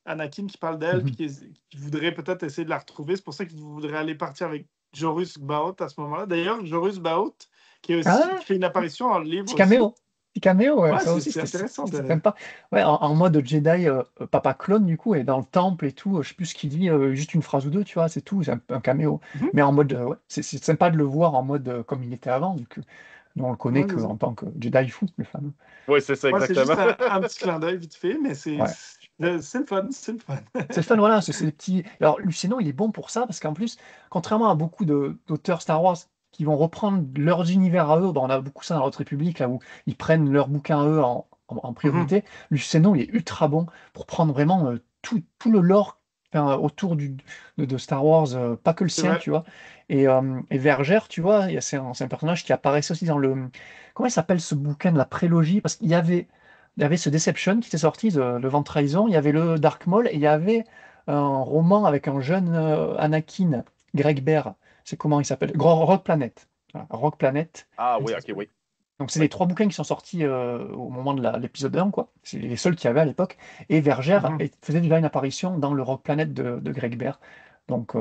Anakin qui parle d'elle, puis Mhm. qui voudrait peut-être essayer de la retrouver. C'est pour ça qu'il voudrait aller partir avec Jorus Baot à ce moment-là. D'ailleurs, Jorus Baot, qui Ah, fait une apparition dans le petit livre aussi. caméo. Petit caméo, ouais, Ouais, ça aussi, c'est intéressant. c'était sympa. Ouais, en mode Jedi, papa clone, du coup, et dans le temple et tout, je sais plus ce qu'il dit, juste une phrase ou deux, tu vois, c'est tout, c'est un caméo. Mhm. Mais en mode, ouais, c'est sympa de le voir en mode comme il était avant, vu que nous, on le connaît Ouais, c'est ça. qu'en tant que Jedi fou, le fameux. Oui, c'est ça, Ouais, c'est juste exactement. un petit clin d'œil vite fait, mais Ouais. c'est le fun, c'est le fun. C'est le fun, voilà, c'est des petits. Alors, Luceno, il est bon pour ça, parce qu'en plus, contrairement à beaucoup d'auteurs Star Wars qui vont reprendre leurs univers à eux, on a beaucoup ça dans la Haute République, là où ils prennent leurs bouquins à eux en Mhm. priorité. Luceno, il est ultra bon pour prendre vraiment tout le lore enfin, autour de Star Wars, pas que le C'est sien, vrai. tu vois. Et Vergère, tu vois, c'est un personnage qui apparaissait aussi dans le. Comment il s'appelle ce bouquin de la prélogie? Parce qu'il y avait. Il y avait ce Deception qui était sorti, le Vent de Trahison, il y avait le Dark Maul, et il y avait un roman avec un jeune Anakin, Greg Bear, c'est comment il s'appelle? Rock Planet. Voilà, Rock Planet. Ah Donc, oui, ok, oui. c'est les Oui. trois bouquins qui sont sortis au moment de l'épisode 1, quoi. C'est les seuls qu'il y avait à l'époque. Et Vergère Mhm. faisait déjà une apparition dans le Rock Planet de Greg Bear. Donc,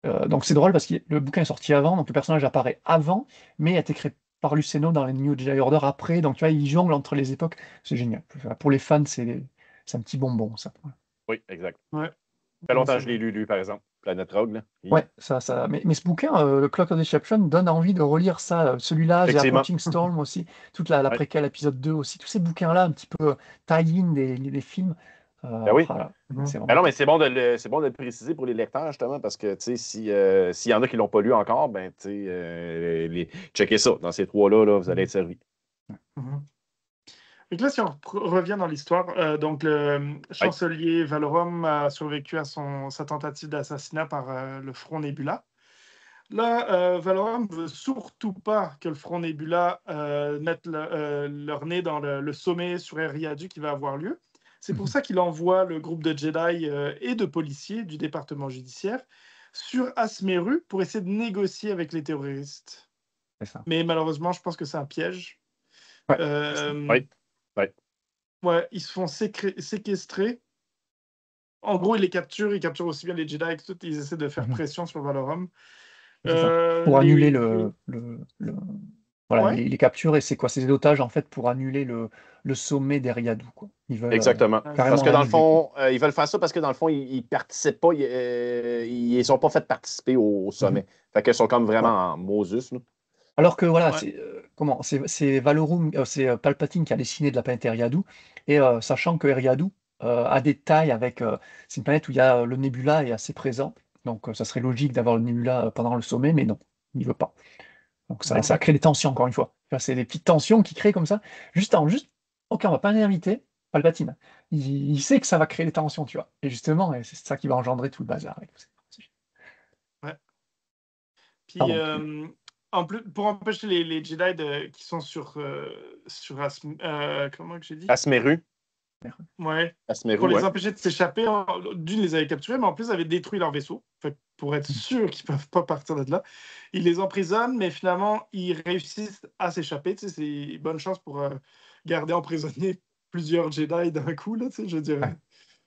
donc c'est drôle parce que le bouquin est sorti avant, donc le personnage apparaît avant, mais a été créé par Luceno dans les New Jedi Order après. Donc tu vois, il jongle entre les époques. C'est génial. Enfin, pour les fans, c'est un petit bonbon, ça. Oui, exact. Ouais, Ça fait ouais, longtemps c'est que je l'ai vrai. lu, lui, par exemple. Planète Rogue, là. Ouais, ça. Mais ce bouquin, le Clock of Deception, donne envie de relire ça. Celui-là, The Effectivement. Approaching Storm aussi, toute la Ouais. préquelle, épisode 2 aussi. Tous ces bouquins-là, un petit peu tie-in des films. Ben oui. Voilà, Mhm. c'est Ben vraiment non, mais top. c'est bon de le préciser pour les lecteurs, justement, parce que, tu sais, s'il y en a qui ne l'ont pas lu encore, ben, tu sais, checkez ça. Dans ces trois-là, là, vous allez être servis. Mhm. Donc là, si on revient dans l'histoire, donc le Oui. chancelier Valorum a survécu à sa tentative d'assassinat par le Front Nebula. Là, Valorum veut surtout pas que le Front Nebula mette leur nez dans le sommet sur Eriadu qui va avoir lieu. C'est pour ça qu'il envoie le groupe de Jedi et de policiers du département judiciaire sur Asmeru pour essayer de négocier avec les terroristes. C'est ça. Mais malheureusement, je pense que c'est un piège. Ouais. Euh, Oui. Oui. ouais, ils se font séquestrer. En gros, ils capturent aussi bien les Jedi que tout. Ils essaient de faire Mhm. pression sur Valorum. C'est ça. Pour annuler voilà, Ouais, les captures, et c'est quoi? C'est des otages, en fait, pour annuler le sommet d'Eriadu, quoi. Ils veulent Exactement. ouais, c'est Parce carrément que ça. dans le l'annuler, quoi. fond, ils veulent faire ça parce que dans le fond, ils participent pas, ils sont pas fait participer au Mhm. sommet. Fait qu'ils sont comme vraiment Ouais. en Moses, là. Alors que, voilà, Ouais. c'est Valorum, c'est Palpatine qui a dessiné de la planète Eriadu, et sachant que Eriadu a des tailles avec... c'est une planète où il y a le Nebula est assez présent, donc ça serait logique d'avoir le Nebula pendant le sommet, mais non, il veut pas. Donc ça Mhm. crée des tensions, encore une fois. Enfin, c'est des petites tensions qui créent comme ça. Ok, on va pas l'inviter, Palpatine. Il sait que ça va créer des tensions, tu vois. Et justement, et c'est ça qui va engendrer tout le bazar. Et tout ça. Ouais. Puis, Pardon, tu... en plus, pour empêcher les Jedi qui sont comment que j'ai dit? Asmeru. Ouais. Pour Asmeru, les ouais. empêcher de s'échapper, d'une, les avait capturés, mais en plus, avait détruit leur vaisseau. Fait que pour être sûr qu'ils peuvent pas partir de là, ils les emprisonnent, mais finalement, ils réussissent à s'échapper. Tu sais, c'est bonne chance pour garder emprisonné plusieurs Jedi d'un coup, là, tu sais, je veux dire. Ouais.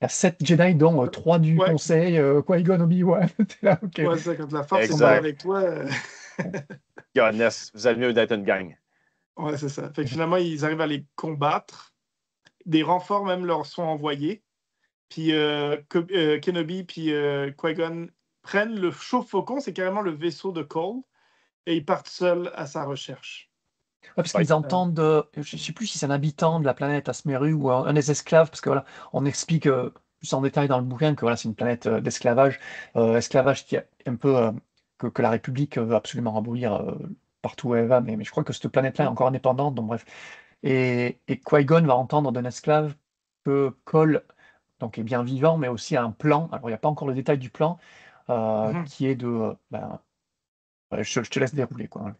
Il y a 7 Jedi, dont 3 du Ouais, Conseil, Qui-Gon, Obi-Wan. T'es là, ok. ouais, c'est ça, quand la force n'est pas Exact. avec toi. Goodness, vous avez mieux d'être une gang. Ouais, c'est ça. Fait que finalement, ils arrivent à les combattre. Des renforts même leur sont envoyés. Puis Kenobi puis Qui-Gon prennent le Chaud-Faucon, c'est carrément le vaisseau de Cole, et ils partent seuls à sa recherche. parce Ouais. qu'ils entendent, je ne sais plus si c'est un habitant de la planète Asmeru ou un des esclaves, parce que voilà, on explique plus en détail dans le bouquin que voilà, c'est une planète d'esclavage, esclavage qui est un peu que la République veut absolument abolir partout où elle va, mais je crois que cette planète-là est encore indépendante, donc bref. Et Qui-Gon va entendre d'un esclave que Cole donc, est bien vivant, mais aussi a un plan. Alors, il n'y a pas encore le détail du plan, Mhm. qui est de. Ouais, je te laisse dérouler, quoi.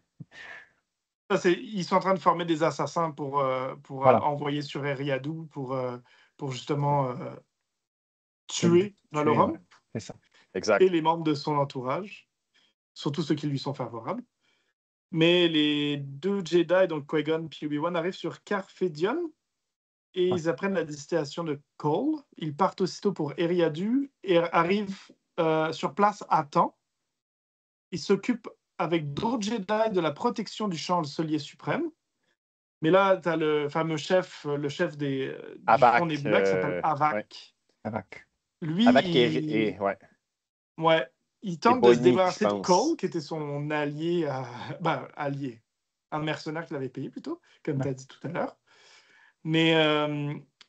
Ils sont en train de former des assassins pour Voilà. envoyer sur Eriadou pour justement Et tuer tuer, ouais, Valorum c'est ça. Exact. et les membres de son entourage, surtout ceux qui lui sont favorables. Mais les deux Jedi, donc Qui-Gon et Obi-Wan, arrivent sur Carfedion et Ouais. ils apprennent la destination de Cole. Ils partent aussitôt pour Eriadu et arrivent sur place à temps. Ils s'occupent avec d'autres Jedi de la protection du chancelier suprême. Mais là, tu as le fameux chef, le chef du Front Avak. Nebula qui s'appelle Ouais. Avak. Avac. Lui, Avak ouais. ouais, il Et tente de se Bonnie, je débarrasser de pense. Cole, qui était son allié, allié, un mercenaire qu'il avait payé plutôt, comme tu Ouais. as dit tout à l'heure. Mais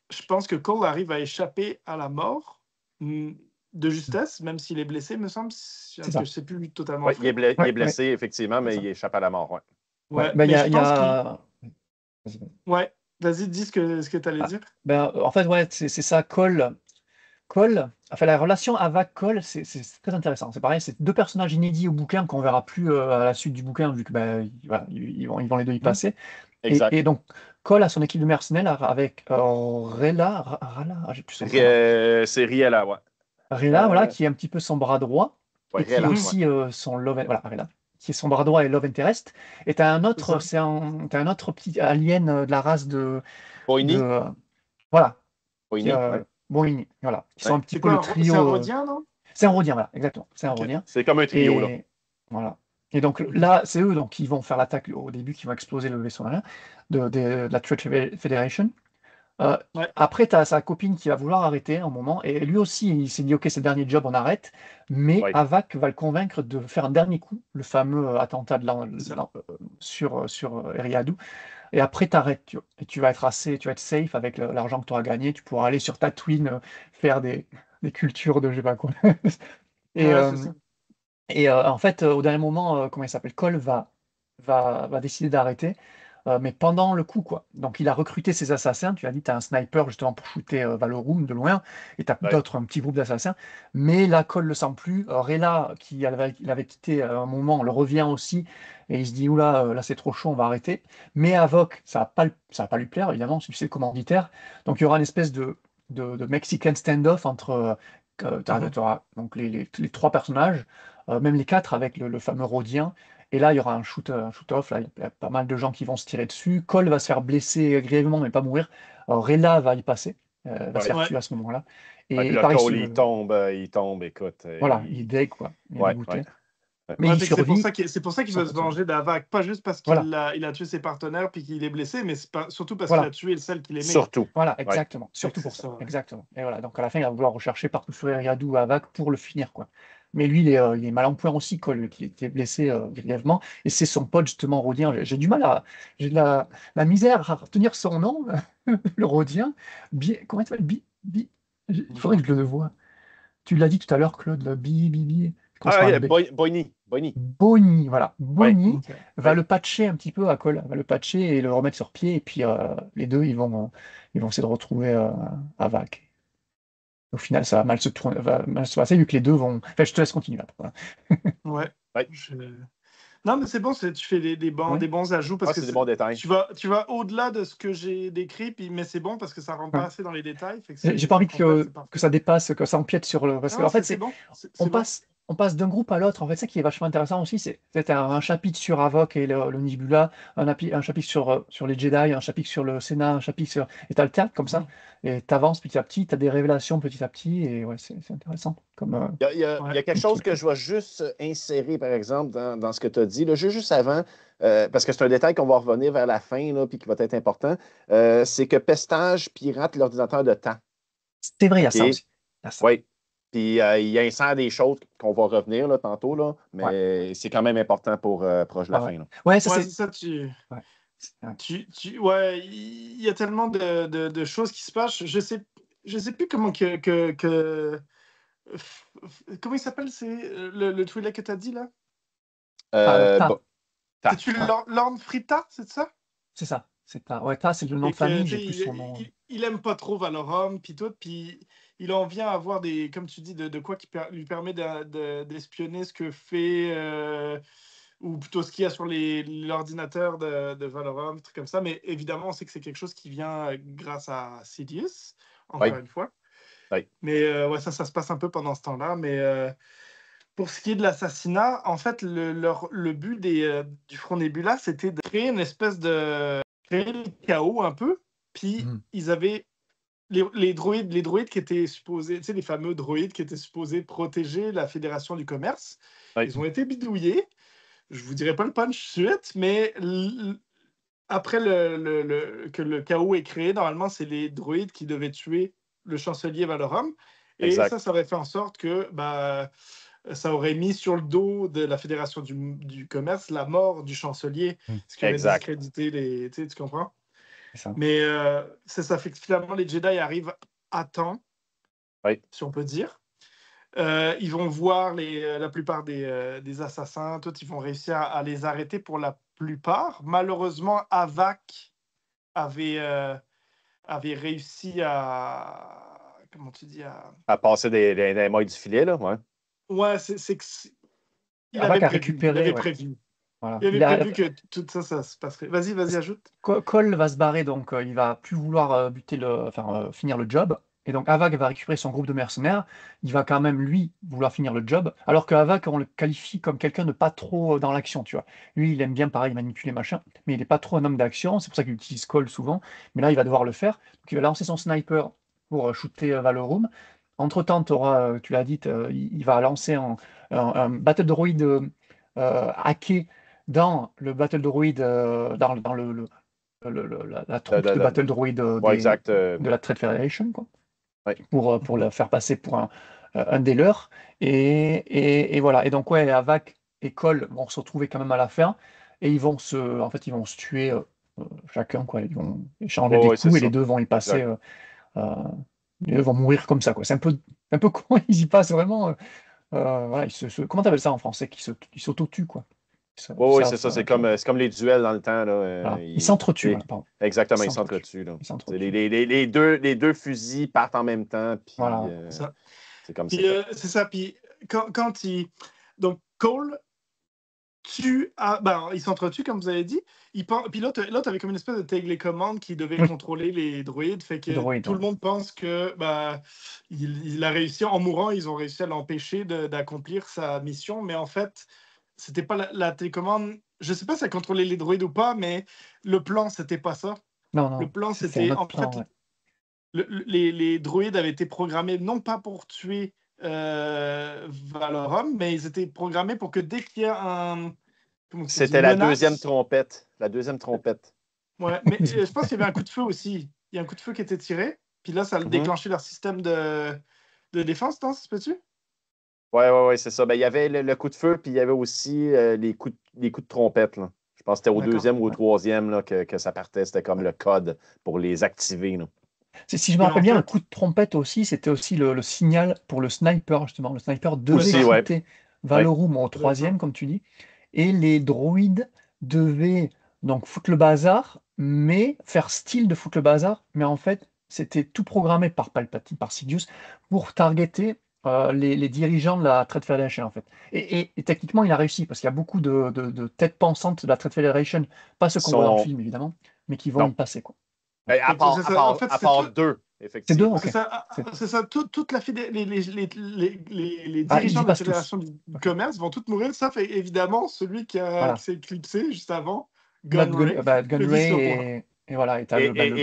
je pense que Cole arrive à échapper à la mort de justesse, même s'il est blessé, me semble, C'est que ça. je sais plus totalement Ouais, il frais. est Ouais, ouais, blessé, effectivement, C'est mais ça. il échappe à la mort. Ouais. ouais. Ouais, Ben, mais je il y pense qu'il. a... Vas-y, vas-y. Ouais, vas-y, dis ce que tu allais Ah, dire. ben, en fait, ouais, c'est ça, Cole, enfin, la relation Avac-Cole, c'est très intéressant. C'est pareil, c'est deux personnages inédits au bouquin qu'on verra plus à la suite du bouquin, vu que ben, voilà, ils vont les deux y passer. Et Exact. donc, Cole a son équipe de mercenaires avec Rala, j'ai plus son prénom. C'est Riella, ouais. Rela, voilà, Euh, qui est un petit peu son bras droit ouais, et qui est Riella, ouais. aussi son love, voilà, Rela, qui est son bras droit et love interest. Et t'as un C'est autre, ça. t'as un autre petit alien de la race de Boigny, voilà, qui Boigny, ouais. Boing, voilà, qui sont Ouais. un petit C'est peu quoi le C'est un trio. Rodien, non? C'est un Rodien, voilà, exactement, c'est un Ok. Rodien. C'est comme un trio, là. Et voilà. Et donc Mhm. là, c'est eux donc qui vont faire l'attaque au début, qui vont exploser le vaisseau aérien de la Church Federation. Euh, Ouais. Après, tu as sa copine qui va vouloir arrêter un moment, et lui aussi, il s'est dit, OK, c'est le dernier job, on arrête. Mais Ouais. Avak va le convaincre de faire un dernier coup, le fameux attentat C'est ça. sur Eriadou. Et après, tu arrêtes, et tu vas être safe avec l'argent que tu auras gagné. Tu pourras aller sur Tatooine, faire des cultures de je sais pas quoi. Et, Ouais, c'est euh, ça. en fait, au dernier moment, comment il s'appelle? Cole va décider d'arrêter, mais pendant le coup, quoi. Donc, il a recruté ses assassins. Tu as dit, tu as un sniper justement pour shooter Valorum de loin, et tu as Ouais. d'autres, un petit groupe d'assassins. Mais là, Cole le sent plus. Rella, il avait quitté un moment, le revient aussi, et il se dit, oula, là, c'est trop chaud, on va arrêter. Mais Avoc, ça va pas lui plaire, évidemment, c'est le commanditaire. Donc, il y aura une espèce de Mexican standoff entre. Mhm. Donc les trois personnages, même les quatre avec le fameux Rhodien. Et là, il y aura un shoot-off. Là, il y a pas mal de gens qui vont se tirer dessus. Cole va se faire blesser grièvement, mais pas mourir. Alors, Rella va y passer, va se Ouais. faire Ouais. tuer à ce moment-là. Ouais, puis Et là, pareil, Cole, il tombe, écoute. voilà, il est deg, quoi. Il est Ouais, ouais. dégoûté. Ouais. Mais Ouais, il fait que survit c'est pour ça qu'il sans veut trop se de survie. venger d'Avak. Pas juste parce Voilà, il a tué ses partenaires puis qu'il est blessé, mais surtout parce qu'il a voilà. tué celle qu'il aimait. Surtout. Voilà, Ouais. exactement. Fait que Surtout c'est pour ça. ça. Ouais. Exactement. Et voilà. Donc à la fin, il va vouloir rechercher partout sur Eriadou à Havak pour le finir, quoi. Mais lui, il est mal en point aussi, quoi. Il était blessé grièvement. Et c'est son pote, justement, Rodien. J'ai du mal à. J'ai de la misère à retenir son nom, le Rodien. Comment il s'appelle il faudrait que je le voie. Tu l'as dit tout à l'heure, Claude, le Bi. Il commence Ah, par un yeah, B. Boigny. Boigny. Boni, voilà. Ouais. Boni Ok. va Ouais. le patcher un petit peu à Cole, va le patcher et le remettre sur pied. Et puis les deux, ils vont essayer de retrouver Havak. Au final, ça va mal se passer vu que les deux vont. Enfin, je te laisse continuer après. Voilà. Ouais. Ouais. Non, mais c'est bon, tu fais Ouais, des bons ajouts parce Ah, que c'est des bons détails. tu vas au-delà de ce que j'ai décrit, mais c'est bon parce que ça rentre pas ouais. assez dans les détails. Fait que J'ai pas ça envie complète, c'est que parfait. ça dépasse, que ça empiète sur le. Parce Non, qu'en fait, c'est bon. on C'est bon. passe d'un groupe à l'autre. En fait, ça qui est vachement intéressant aussi, c'est peut-être un chapitre sur Havok et le Nibula, un chapitre sur les Jedi, un chapitre sur le Sénat, un chapitre sur. Et t'as le théâtre comme ça. Mhm. Et t'avances petit à petit, t'as des révélations petit à petit. Et ouais, c'est intéressant Il y a Ouais. quelque comme chose que truc. je vais juste insérer, par exemple, dans ce que tu as dit, là, juste avant, parce que c'est un détail qu'on va revenir vers la fin, là, puis qui va être important, c'est que Pestage pirate l'ordinateur de temps. C'est vrai, il y a OK? ça aussi. Il y a ça. Oui. Puis il insère des choses qu'on va revenir là, tantôt, là, Ouais. mais c'est quand même important pour proche de la Ouais, ouais. fin. Là. Ouais, ça Ouais, c'est. c'est ça. Ouais. Ouais, il y a tellement de choses qui se passent. Je sais plus comment comment il s'appelle, c'est le Twi'lek que tu as dit là? Ta, Bon, Ta. C'est-tu Ouais. Lorn Frita, c'est ça? c'est ça. C'est Ta. Ouais, Ta, c'est le nom Et de que, famille, tu j'ai sais, plus son nom. il aime pas trop Valorum, puis tout, puis il en vient à avoir des, comme tu dis, de quoi qui lui permet d'espionner ce que fait, ou plutôt ce qu'il y a sur l'ordinateur de Valorum, trucs comme ça. Mais évidemment, on sait que c'est quelque chose qui vient grâce à Sidious, encore Ouais. une fois. Ouais. Mais ouais, ça se passe un peu pendant ce temps-là. Mais pour ce qui est de l'assassinat, en fait, le but du Front Nebula, c'était de créer une espèce de créer le chaos un peu. Puis Mhm. ils avaient les droïdes qui étaient supposés, tu sais, les fameux droïdes qui étaient supposés protéger la Fédération du commerce, Ouais. ils ont été bidouillés. Je vous dirai pas le punch suite, mais après que le chaos est créé, normalement, c'est les droïdes qui devaient tuer le chancelier Valorum. Et Exact. ça aurait fait en sorte que ça aurait mis sur le dos de la Fédération du commerce la mort du chancelier, ce qui aurait Exact. discrédité les. Tu sais, tu comprends? C'est ça. Mais ça fait que finalement, les Jedi arrivent à temps, Ouais. si on peut dire. Ils vont voir la plupart des assassins, tout, ils vont réussir à les arrêter pour la plupart. Malheureusement, Avak avait réussi à. Comment tu dis À passer des mailles du filet, là, ouais. Ouais, il avait Avak a prévu. Il récupéré, avait ouais. prévu. Voilà. Il avait prévu que tout ça, ça se passerait. Vas-y, ajoute. Cole va se barrer, donc il va plus vouloir finir le job. Et donc Havak va récupérer son groupe de mercenaires. Il va quand même, lui, vouloir finir le job. Alors que Havak, on le qualifie comme quelqu'un de pas trop dans l'action, tu vois. Lui, il aime bien, pareil, manipuler, machin, mais il n'est pas trop un homme d'action. C'est pour ça qu'il utilise Cole souvent. Mais là, il va devoir le faire. Donc il va lancer son sniper pour shooter Valorum. Entre-temps, tu l'as dit, il va lancer un battle droid hacké dans le battle droid, dans la De- troupe de- de de- Battle Droid ouais, exact. de la Trade Federation, quoi, Ouais. pour la faire passer pour un des leurs. Et voilà. Et donc, ouais, Havak et Cole vont se retrouver quand même à la fin. Et en fait, ils vont se tuer chacun, quoi. Ils vont échanger Ouais, des ouais, c'est coups et les ça. deux vont y passer. Exact. Euh, les deux vont mourir comme ça, quoi. C'est un peu con. Ils y passent vraiment. Voilà, comment t'appelles ça en français? Ils s'auto-tuent, quoi. Ouais, Ils ouais, c'est savent, ça. C'est comme les duels dans le temps, là. voilà. Ils s'entretuent, voilà, pardon. Ils Exactement, ils s'entretuent. s'entretuent, là. Ils C'est s'entretuent. les deux fusils partent en même temps, puis Voilà. Ça. c'est comme c'est Puis fait. c'est ça. Puis quand il. Donc, Cole il s'entretue, comme vous avez dit. Puis l'autre avait comme une espèce de télécommande qui devait Oui, contrôler les droïdes. Fait les que droïdes, tout ouais. le monde pense que il a réussi, en mourant, ils ont réussi à l'empêcher d'accomplir sa mission. Mais en fait, c'était pas la télécommande. Je sais pas si ça contrôlait les droïdes ou pas, mais le plan, c'était pas ça. Non, Le non, plan, c'est un c'était. autre En plan, fait, ouais. les droïdes avaient été programmés non pas pour tuer Valorum, mais ils étaient programmés pour que dès qu'il y a comment tu dis, C'était une la deuxième menace. trompette. La deuxième trompette. Ouais, mais je pense qu'il y avait un coup de feu aussi. Il y a un coup de feu qui était tiré, puis là, ça a Mhm. déclenché leur système de défense, non, ça se peut-tu? Ouais, ouais, ouais, c'est ça. Ben, il y avait le coup de feu, puis il y avait aussi les coups de trompette, là. Je pense que c'était au D'accord. deuxième ou au Ouais. troisième là, que ça partait. C'était comme Ouais. le code pour les activer, là. Si je me Et rappelle en bien, le fait, coup de trompette aussi, c'était aussi le signal pour le sniper, justement. Le sniper c'est devait Aussi, ça. ouais. shooter Ouais. Valorum au Ça doit être ça. troisième, comme tu dis, et les droïdes devaient donc foutre le bazar, mais faire style de foutre le bazar, mais en fait, c'était tout programmé par Palpatine, par Sidious, pour targeter les dirigeants de la Trade Federation, en fait. Et techniquement, il a réussi, parce qu'il y a beaucoup de têtes pensantes de la Trade Federation, pas ceux qu'on voit dans le Sont... film, évidemment, mais qui vont Non. y passer, quoi. Ben, Fait que c'est ça. En fait, à c'était part tout. deux, C'est deux, effectivement. C'est ok. ça, C'est- c'est ça. Toute les Ah, ils dirigeants y de la passent tous. Fédération du Ok. commerce vont tous mourir, sauf évidemment celui qui Voilà. s'est éclipsé juste avant, Notre Gunray, Gun le Ray vice-roi. et voilà, et t'as le gars aussi,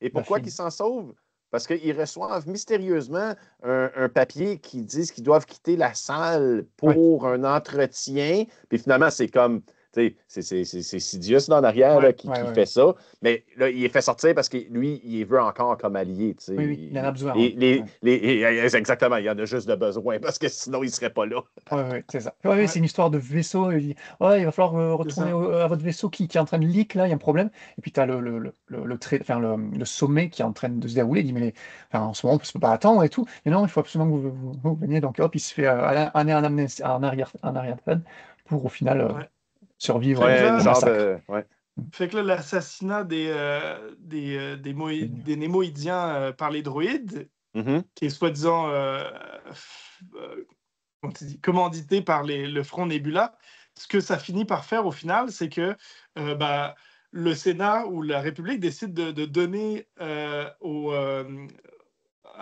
Et la pourquoi qu'ils fille. s'en sauvent? Parce qu'ils reçoivent mystérieusement un papier qui dit qu'ils doivent quitter la salle Ouais, pour un entretien. Puis finalement, c'est comme C'est Sidious là, en arrière là, qui fait ça. Mais là, il est fait sortir parce que lui, il veut encore comme allié. Oui, il en a besoin. Exactement, il en a juste de besoin parce que sinon, il ne serait pas là. Oui, c'est ça. C'est une histoire de vaisseau. Il dit, il va falloir retourner à votre vaisseau qui est en train de leak, là, il y a un problème. Et puis tu as le sommet qui est en train de se dérouler. Il dit, mais en ce moment, on ne peut pas attendre et tout. Mais non, il faut absolument que vous veniez. Donc, hop, il se fait aller en arrière-plan pour, au final, survivre au massacre. Fait que là, l'assassinat des Némoïdiens par les droïdes, qui est soi-disant commandité par le Front Nebula, ce que ça finit par faire au final, c'est que le Sénat ou la République décide de donner à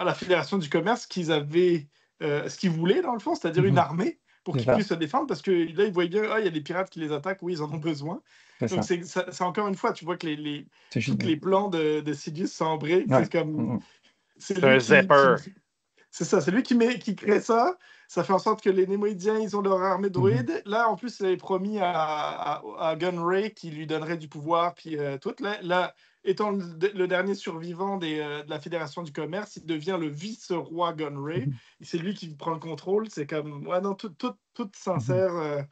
la Fédération du commerce ce qu'ils voulaient, dans le fond, c'est-à-dire une armée pour qu'ils puissent se défendre, parce que là, ils voyaient bien, il y a des pirates qui les attaquent, oui, ils en ont besoin. Donc, c'est encore une fois, tu vois que tous les plans de Sidious sont embrés. C'est comme... C'est un zipper. C'est ça, c'est lui qui crée ça. Ça fait en sorte que les Némoïdiens, ils ont leur armée droïde. Là, en plus, il avait promis à Gunray qui lui donnerait du pouvoir, puis tout. Là, étant le dernier survivant de la Fédération du commerce, il devient le vice-roi Gunray. C'est lui qui prend le contrôle. C'est comme, tout sincère.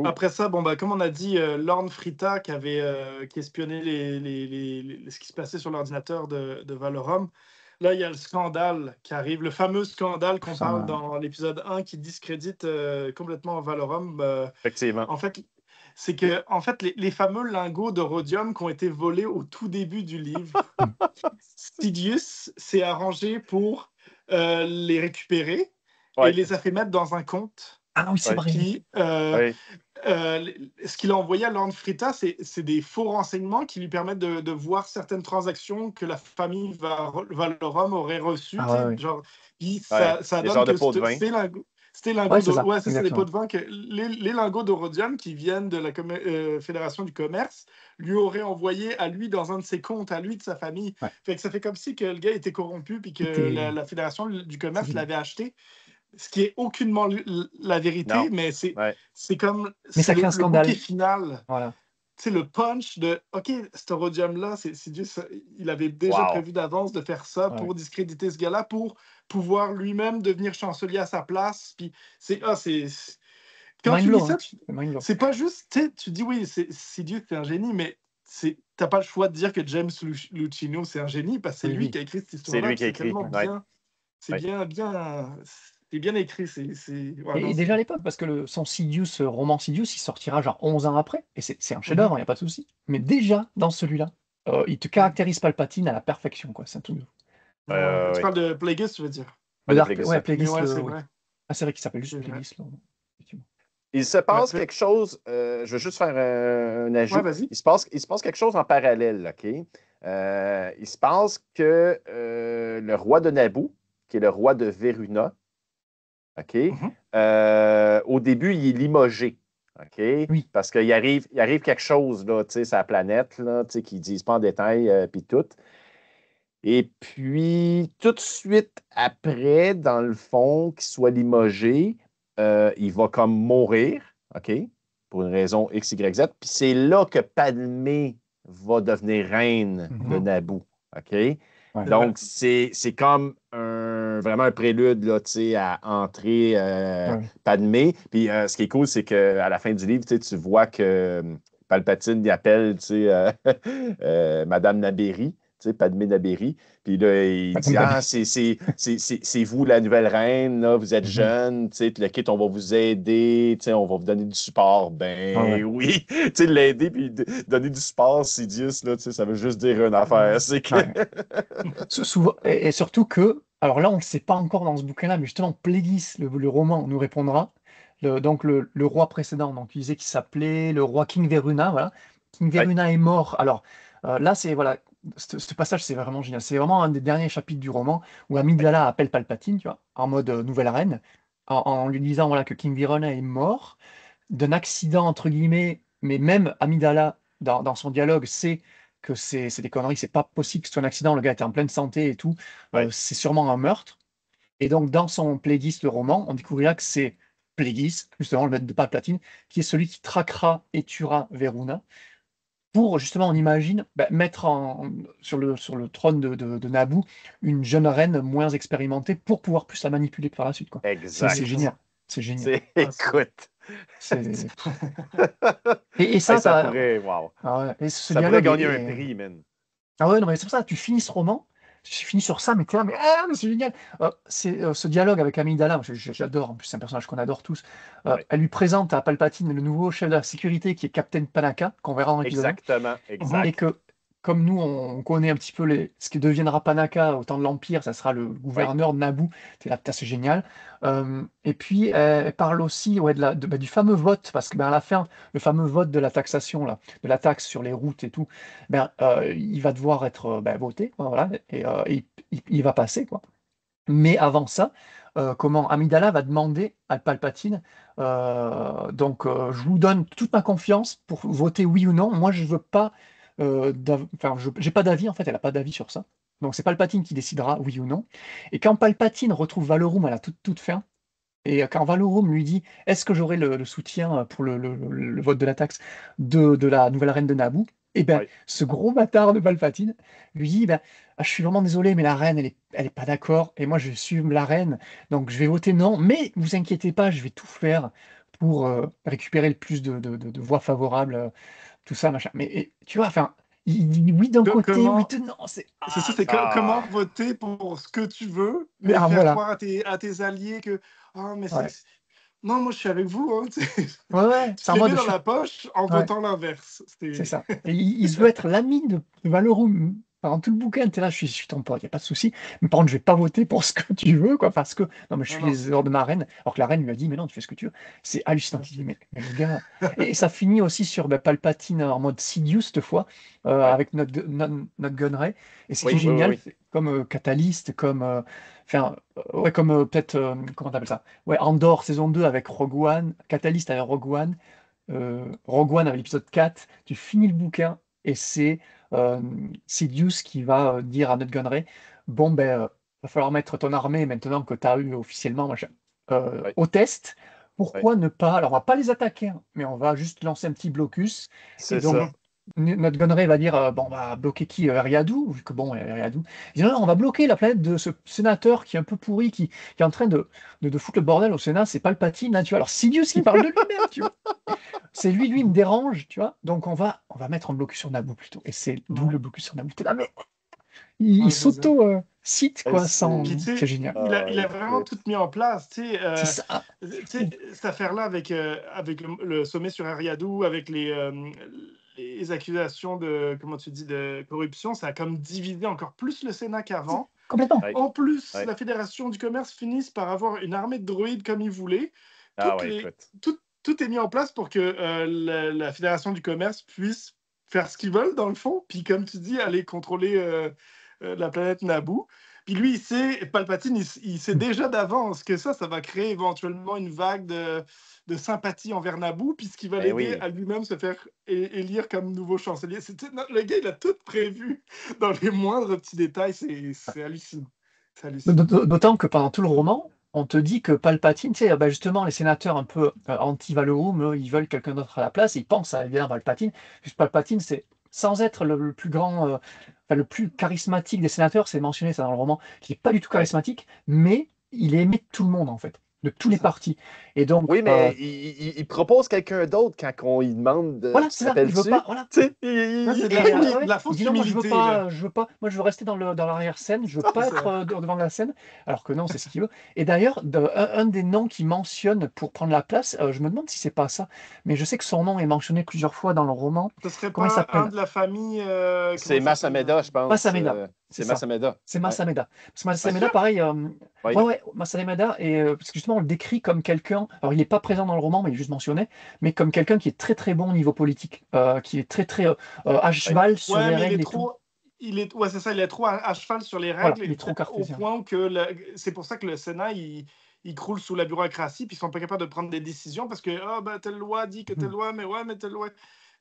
Après ça, comme on a dit, Lorn Frita qui espionnait ce qui se passait sur l'ordinateur de Valorum. Là, il y a le scandale qui arrive, le fameux scandale qu'on parle dans l'épisode 1 qui discrédite complètement Valorum. Effectivement. En fait, c'est que les fameux lingots de rhodium qui ont été volés au tout début du livre, Sidious s'est arrangé pour les récupérer et les a fait mettre dans un compte. Ah oui, c'est vrai. Ce qu'il a envoyé à Lorn Frita, c'est des faux renseignements qui lui permettent de voir certaines transactions que la famille Valorum aurait reçues. Ça donne que c'était lingots c'est des pots de vin que les lingots de rhodium qui viennent de la Fédération du commerce lui auraient envoyé à lui dans un de ses comptes, à lui de sa famille. Fait que ça fait comme si que le gars était corrompu puis que la Fédération du commerce l'avait acheté. Ce qui est aucunement la vérité, mais c'est comme ça crée un scandale. Le bouquet final. Voilà. C'est le punch de OK, ce rhodium-là, il avait déjà prévu d'avance de faire ça pour discréditer ce gars-là, pour pouvoir lui-même devenir chancelier à sa place. Puis quand tu dis ça, c'est pas juste, tu dis oui, Sidious c'est un génie, mais t'as pas le choix de dire que James Lucchino c'est un génie parce que c'est lui qui a écrit cette histoire-là. C'est lui qui a écrit. C'est bien écrit. Et déjà à l'époque, parce que son roman Sidious, il sortira genre 11 ans après, et c'est un chef-d'œuvre, il n'y a pas de souci. Mais déjà, dans celui-là, il te caractérise Palpatine à la perfection, quoi. C'est un truc. Tu parles de Plagueis, tu veux dire? Plagueis. C'est vrai qu'il s'appelle juste Plagueis. Il se passe quelque chose, je veux juste faire un ajout. Il se passe quelque chose en parallèle, OK? Il se passe que le roi de Naboo, qui est le roi de Veruna, OK? Au début, il est limogé. OK? Oui. Parce qu'il arrive quelque chose, là, sur la planète, là, qu'ils ne disent pas en détail, puis tout. Et puis, tout de suite après, dans le fond, qu'il soit limogé, il va comme mourir, OK? Pour une raison X, Y, Z. Puis c'est là que Padmé va devenir reine de Naboo, OK? Donc, c'est comme vraiment un prélude là, à entrer Padmé. Puis ce qui est cool, c'est qu'à la fin du livre, tu vois que Palpatine y appelle Madame Naberi, Padmé Naberi. Puis là, il dit c'est vous la nouvelle reine, là, vous êtes jeune, le kit, on va vous aider, on va vous donner du support. Oui, l'aider puis donner du support, Sidious, là, ça veut juste dire une affaire. C'est que... Souvent, et surtout que, alors là, on ne le sait pas encore dans ce bouquin-là, mais justement, Plagueis, le roman, nous répondra. Donc le roi précédent, donc il disait qu'il s'appelait le roi King Veruna, voilà. King Veruna est mort. Alors là, ce passage, c'est vraiment génial. C'est vraiment un des derniers chapitres du roman où Amidala appelle Palpatine, tu vois, en mode nouvelle reine, en lui disant voilà, que King Veruna est mort d'un accident, entre guillemets, mais même Amidala, dans son dialogue, sait que c'est des conneries, c'est pas possible que ce soit un accident, le gars était en pleine santé et tout, c'est sûrement un meurtre. Et donc, dans son playlist, le roman, on découvrira que c'est Plagueis, justement le maître de Palpatine, qui est celui qui traquera et tuera Veruna, pour justement, on imagine, mettre sur le trône de Naboo une jeune reine moins expérimentée pour pouvoir plus la manipuler par la suite, quoi. C'est génial. Exact. C'est génial. Écoute. C'est... Et ça, ça pourrait, wow. Ah ouais, et ce Ça pourrait dialogue gagner un prix, man. Ah ouais, non, mais c'est pour ça, tu finis ce roman, tu finis sur ça, mais t'es là, mais c'est génial. Ce dialogue avec Amidala, j'adore, en plus, c'est un personnage qu'on adore tous. Ouais. Elle lui présente à Palpatine le nouveau chef de la sécurité qui est Captain Panaka, qu'on verra dans l'épisode 1. Exactement, exact. Et que, comme nous, on connaît un petit peu ce qui deviendra Panaka au temps de l'Empire, ça sera le gouverneur de Naboo. T'es là, putain, c'est génial. Et puis, elle parle aussi du fameux vote, parce que à la fin, le fameux vote de la taxation, là, de la taxe sur les routes et tout, il va devoir être voté, quoi, voilà, et il va passer, quoi. Mais avant ça, comment Amidala va demander à Palpatine, je vous donne toute ma confiance pour voter oui ou non. Moi, je veux pas, j'ai pas d'avis en fait. Elle a pas d'avis sur ça. Donc c'est Palpatine qui décidera oui ou non. Et quand Palpatine retrouve Valorum à la toute fin, et quand Valorum lui dit, est-ce que j'aurai le soutien pour le vote de la taxe de la nouvelle reine de Naboo? Et bien, Ouais. ce gros bâtard de Palpatine lui dit, je suis vraiment désolé, mais la reine, elle est pas d'accord, et moi je suis la reine, donc je vais voter non, mais vous inquiétez pas, je vais tout faire pour récupérer le plus de voix favorables, tout ça, machin. Mais tu vois, enfin, il dit oui d'un côté, Comment... oui de non, C'est ça, c'est comment voter pour ce que tu veux, Mais mais faire voilà. croire à tes alliés que mais Ouais. non, moi je suis avec vous. Hein, Ouais, tu c'est te en les mode mets dans la poche en Ouais. votant l'inverse. C'est ça. Et il se veut être l'ami de Valorum. Pendant tout le bouquin, t'es là, je suis ton pote, il n'y a pas de souci. Mais par contre, je vais pas voter pour ce que tu veux, quoi, parce que non, mais je suis les ordres de ma reine. Alors que la reine lui a dit, mais non, tu fais ce que tu veux. C'est hallucinant. Il dit, mais le gars. Et ça finit aussi sur Palpatine en mode Sidious, cette fois, avec notre Gunray. Et ce qui est génial, c'est comme Catalyst, comme. Comme peut-être. Comment t'appelles ça? Ouais, Andor saison 2 avec Rogue One, Catalyst avec Rogue One. Rogue One avec l'épisode 4, tu finis le bouquin et c'est Sidious qui va dire à notre gunnery, bon va falloir mettre ton armée maintenant que tu as eu officiellement machin, au test. Pourquoi ne pas, alors on va pas les attaquer, hein, mais on va juste lancer un petit blocus. C'est Et donc, ça. notre gunnery va dire, on va bloquer qui? Eriadou, vu que bon, Eriadou. Il dit, non, on va bloquer la planète de ce sénateur qui est un peu pourri, qui est en train de foutre le bordel au Sénat, c'est Palpatine, là, tu vois. Alors Sidious qui parle de lui-même, tu vois. C'est lui me dérange, tu vois. Donc on va mettre un blocus sur Naboo plutôt. Et c'est double blocus sur Naboo. T'es là, mais il s'auto-cite, quoi, sans. Puis, tu sais, C'est génial. il a vraiment tout mis en place. C'est ça. Cette affaire-là avec le sommet sur Eriadou, avec les accusations de, comment tu dis, de corruption, ça a comme divisé encore plus le Sénat qu'avant. Complètement. En plus, la Fédération du commerce finisse par avoir une armée de droïdes comme ils voulaient. Tout est mis en place pour que la Fédération du commerce puisse faire ce qu'ils veulent, dans le fond, puis comme tu dis, aller contrôler la planète Naboo. Puis lui, Palpatine, il sait déjà d'avance que ça va créer éventuellement une vague de sympathie envers Naboo, puis ce qui va l'aider à lui-même se faire élire comme nouveau chancelier. Le gars, il a tout prévu dans les moindres petits détails. C'est hallucinant. D'autant que pendant tout le roman, on te dit que Palpatine, tu sais, justement, les sénateurs un peu anti-Valorum, ils veulent quelqu'un d'autre à la place, ils pensent à évidemment Palpatine. Juste Palpatine, c'est sans être le plus grand, le plus charismatique des sénateurs, c'est mentionné ça dans le roman, qui n'est pas du tout charismatique, mais il est aimé de tout le monde en fait, de tous les partis. Et donc, oui, mais il propose quelqu'un d'autre quand on lui demande de. Voilà, c'est ça. Je veux pas. Voilà. C'est de la fausse humilité. Moi, je veux pas. Moi, je veux rester dans l'arrière-scène. Je veux pas être devant la scène. Alors que non, c'est ce qu'il veut. Et d'ailleurs, un des noms qu'il mentionne pour prendre la place, je me demande si c'est pas ça. Mais je sais que son nom est mentionné plusieurs fois dans le roman. Ce serait Comment il pas s'appelle? un de la famille. C'est Masameda, je pense. Masameda. C'est Masameda. C'est Masameda. Parce que Masameda, pareil. Masameda, parce que justement, on le décrit comme quelqu'un. Alors, il n'est pas présent dans le roman, mais il est juste mentionné. Mais comme quelqu'un qui est très très bon au niveau politique, qui est très très à cheval sur les règles et tout. C'est ça, il est trop à cheval sur les règles, voilà, il est trop cartésien. au point que c'est pour ça que le Sénat, il croule sous la bureaucratie, puis ils sont pas capables de prendre des décisions parce que telle loi dit que telle loi, mais telle loi.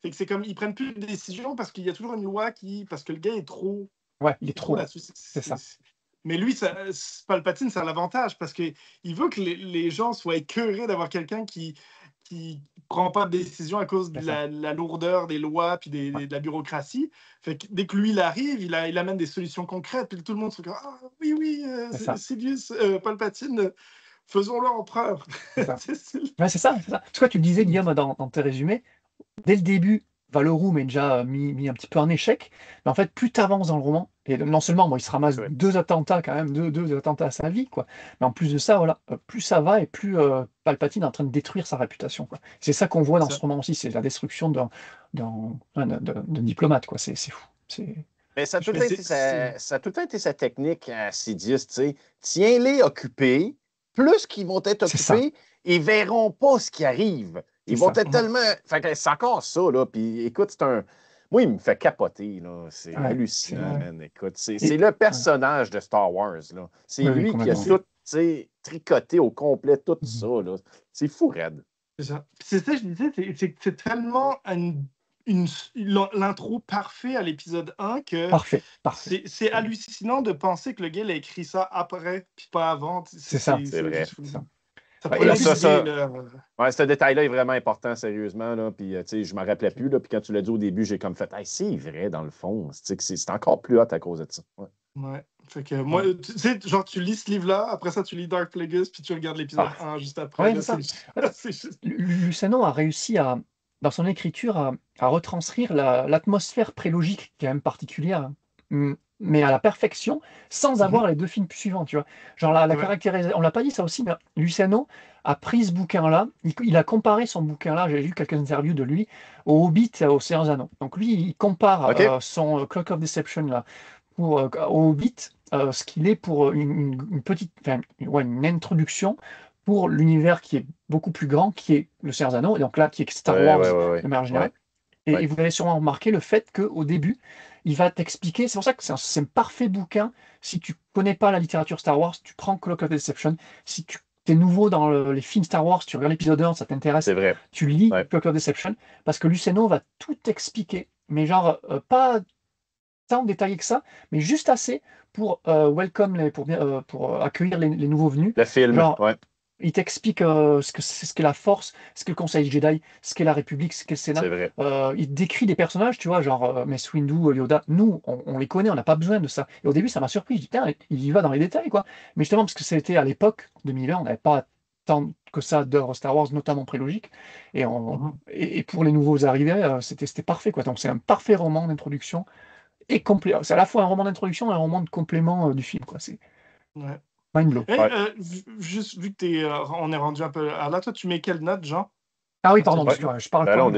Fait que c'est comme, ils prennent plus de décisions parce qu'il y a toujours une loi parce que le gars est trop. Ouais, il est trop. là-dessus. C'est ça. Mais lui, Palpatine, ça a l'avantage parce qu'il veut que les gens soient écœurés d'avoir quelqu'un qui prend pas de décision à cause de la lourdeur des lois puis de la bureaucratie. Fait que dès que lui, il arrive, il amène des solutions concrètes, puis tout le monde se dit « Ah oui, Sidious, Palpatine, faisons-le empereur. » C'est ça. Toi, tu le disais, Guillaume, dans tes résumés, dès le début, Valorum est déjà mis un petit peu en échec, mais en fait, plus tu avances dans le roman, et non seulement il se ramasse deux attentats quand même, deux attentats à sa vie, quoi, mais en plus de ça, voilà, plus ça va et plus Palpatine est en train de détruire sa réputation, quoi. C'est ça qu'on voit dans ce roman aussi, c'est la destruction d'un diplomate, quoi. C'est fou. Mais ça a tout le temps été sa technique à Sidious, tu sais. Tiens-les occupés, plus qu'ils vont être occupés, ils verront pas ce qui arrive. Ils vont être tellement. Fait que c'est encore ça, là. Puis écoute, c'est un. Moi, il me fait capoter, là. C'est hallucinant, man. Écoute, c'est le personnage de Star Wars, là. C'est lui qui a tout, tricoté au complet, tout ça, là. C'est fou, raide. C'est ça, je disais, c'est tellement l'intro parfait à l'épisode 1 que parfait. C'est hallucinant de penser que le gars a écrit ça après, puis pas avant. C'est ça. C'est vrai. Ce détail-là est vraiment important, sérieusement. Là. Puis, je ne m'en rappelais plus. Là, puis quand tu l'as dit au début, j'ai comme fait « c'est vrai, dans le fond. » C'est encore plus hot à cause de ça. Ouais. Fait que moi, tu sais, genre, tu lis ce livre-là, après ça, tu lis Dark Plagueis, puis tu regardes l'épisode 1 juste après. Ouais, Luceno a réussi dans son écriture à retranscrire l'atmosphère prélogique qui est même particulière, mais à la perfection, sans avoir les deux films suivants, tu vois. Genre la caractérisation, on l'a pas dit ça aussi, mais Luceno a pris ce bouquin-là, il a comparé son bouquin-là, j'ai lu quelques interviews de lui, au Hobbit et au Seigneur des Anneaux. Donc lui, il compare son Cloak of Deception là, au Hobbit, ce qu'il est pour une petite, une introduction pour l'univers qui est beaucoup plus grand, qui est le Seigneur des Anneaux, et donc là, qui est Star Wars de manière générale. Et vous avez sûrement remarqué le fait qu'au début, il va t'expliquer, c'est pour ça que c'est un parfait bouquin. Si tu connais pas la littérature Star Wars, tu prends Cloak of Deception. Si tu es nouveau dans les films Star Wars, tu regardes l'épisode 1, ça t'intéresse, tu lis Cloak of Deception, parce que Luceno va tout expliquer, mais genre, pas tant détaillé que ça, mais juste assez pour pour accueillir les nouveaux venus. Le film, genre, il t'explique ce qu'est la Force, ce qu'est le Conseil Jedi, ce qu'est la République, ce qu'est le Sénat. C'est vrai. Il décrit des personnages, tu vois, genre Mace Windu, Yoda. Nous, on les connaît, on n'a pas besoin de ça. Et au début, ça m'a surpris. Je dis, putain, il y va dans les détails, quoi. Mais justement, parce que c'était à l'époque, 2020, on n'avait pas tant que ça d'œuvres Star Wars, notamment prélogiques. Et pour les nouveaux arrivés, c'était parfait, quoi. Donc, c'est un parfait roman d'introduction et complet. C'est à la fois un roman d'introduction et un roman de complément du film, quoi. C'est mind blow. Juste vu que on est rendu un peu à là, toi, tu mets quelle note, Jean? Ah oui, pardon, parce que je parle pas.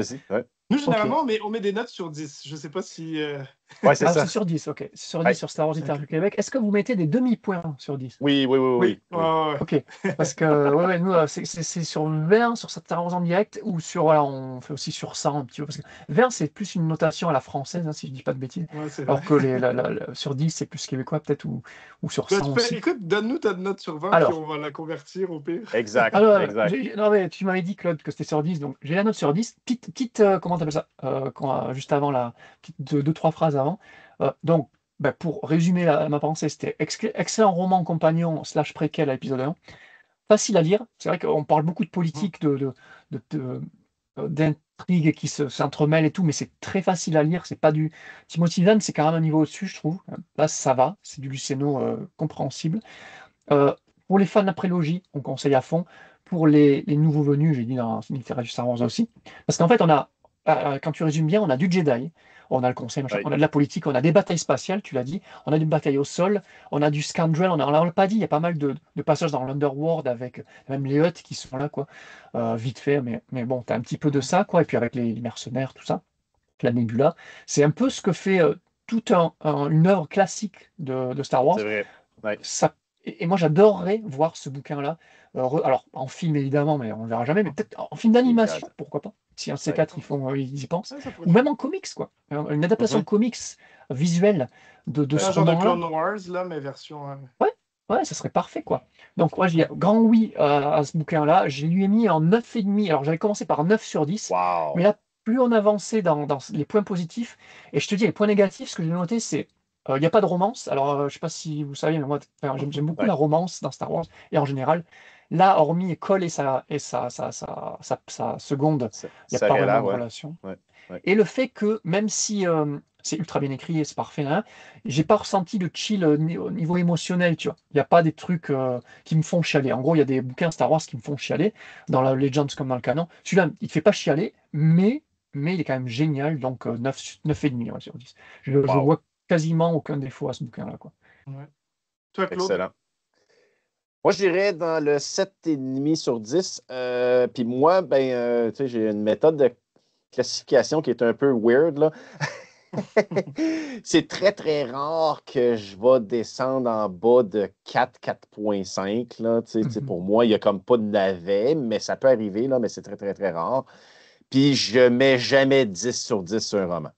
Nous, généralement, on met des notes sur 10. Je ne sais pas si... Ouais, c'est ça. C'est sur 10, ok. C'est sur 10 sur Star Wars Littérature Québec. Est-ce que vous mettez des demi-points sur 10? Oui. Ok, parce que nous, c'est sur 20, sur Star Wars en direct, ou sur, on fait aussi sur 100 un petit peu, parce que 20, c'est plus une notation à la française, si je ne dis pas de bêtises, alors que sur 10, c'est plus québécois peut-être, ou sur 100 aussi. Écoute, donne-nous ta note sur 20, puis on va la convertir au pire. Exact. Alors, non, mais tu m'avais dit, Claude, que c'était sur 10, donc j'ai la note sur 10. Petite comment t'appelles ça, juste avant, deux, trois phrases avant. Donc, pour résumer ma pensée, c'était excellent roman compagnon / préquel à l'épisode 1. Facile à lire. C'est vrai qu'on parle beaucoup de politique, d'intrigues qui s'entremêlent et tout, mais c'est très facile à lire. C'est pas du Timothy Zahn, c'est quand même un niveau au-dessus, je trouve. Là, ça va. C'est du Luceno compréhensible. Pour les fans de la prélogie, on conseille à fond. Pour les nouveaux venus, j'ai dit dans littérature Star Wars aussi. Parce qu'en fait, quand tu résumes bien, on a du Jedi, on a le conseil, on a de la politique, on a des batailles spatiales, tu l'as dit, on a des batailles au sol, on a du Scoundrel, on l'a pas dit, il y a pas mal de passages dans l'Underworld avec même les Hutt qui sont là, quoi, vite fait, mais bon, tu as un petit peu de ça, quoi, et puis avec les mercenaires, tout ça, la Nebula. C'est un peu ce que fait toute une œuvre classique de Star Wars. C'est vrai. Et moi, j'adorerais voir ce bouquin-là. Alors, en film, évidemment, mais on ne le verra jamais, mais peut-être en film d'animation, pourquoi pas. Si un de ces quatre, ils y pensent. Ou même en comics, quoi. Une adaptation comics visuelle de ce genre de roman-là. Clone Wars, là, mais version... Ouais, ça serait parfait, quoi. Donc, moi, je dis grand oui à ce bouquin-là. Je lui ai mis en 9,5. Alors, j'avais commencé par 9 sur 10. Wow. Mais là, plus on avançait dans les points positifs, et je te dis, les points négatifs, ce que j'ai noté, c'est Il n'y a pas de romance. Alors, je ne sais pas si vous savez, mais moi, enfin, j'aime beaucoup la Ouais, romance dans Star Wars et en général. Là, hormis Cole et sa seconde, il n'y a ça pas aurait vraiment l'air, de ouais. relation. Ouais, ouais. Et le fait que, même si c'est ultra bien écrit et c'est parfait, hein, j'ai pas ressenti de chill au niveau émotionnel, tu vois. Il n'y a pas des trucs qui me font chialer. En gros, il y a des bouquins Star Wars qui me font chialer, dans la Legends comme dans le canon. Celui-là, il te fait pas chialer, mais il est quand même génial, donc 9,5 ouais, sur 10. Je Wow, vois quasiment aucun défaut à ce bouquin-là, quoi. Ouais. Toi, Claude? excellent. Moi, je dirais dans le 7,5 sur 10. Puis moi, ben, tu sais, j'ai une méthode de classification qui est un peu weird, là. C'est très, très rare que je vais descendre en bas de 4,5 là. Tu sais, Mhm. pour moi, il n'y a comme pas de navet, mais ça peut arriver, là, mais c'est très, très, très rare. Puis je mets jamais 10 sur 10 sur un roman.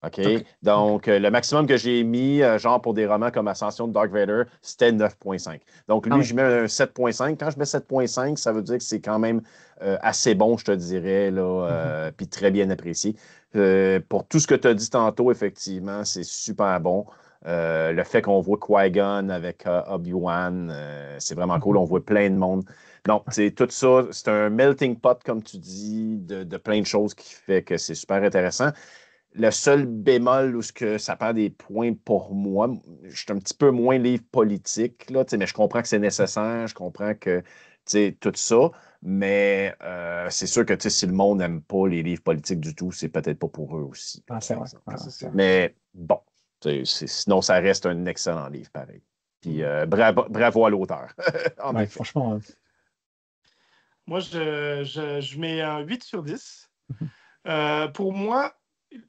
OK? Ok, ok. Donc, le maximum que j'ai mis, genre pour des romans comme Ascension de Dark Vader, c'était 9,5. Donc, Ah lui, oui. je mets un 7,5. Quand je mets 7,5, ça veut dire que c'est quand même assez bon, je te dirais, là, Mhm. puis très bien apprécié. Pour tout ce que tu as dit tantôt, effectivement, c'est super bon. Le fait qu'on voit Qui-Gon avec Obi-Wan, c'est vraiment cool. Mhm. On voit plein de monde. Donc, Ouais, c'est tout ça, c'est un melting pot, comme tu dis, de plein de choses qui fait que c'est super intéressant. Le seul bémol où ce que ça perd des points pour moi, je suis un petit peu moins livre politique, là, mais je comprends que c'est nécessaire, je comprends que tout ça, mais c'est sûr que si le monde n'aime pas les livres politiques du tout, c'est peut-être pas pour eux aussi, ah, par c'est vrai. exemple. Ouais, Ah, ouais, c'est c'est sûr. vrai. Mais bon, sinon, ça reste un excellent livre, pareil. Puis Ouais. bravo à l'auteur, en Ouais, effet. franchement. Moi, je mets un 8 sur 10. Mhm. Pour moi,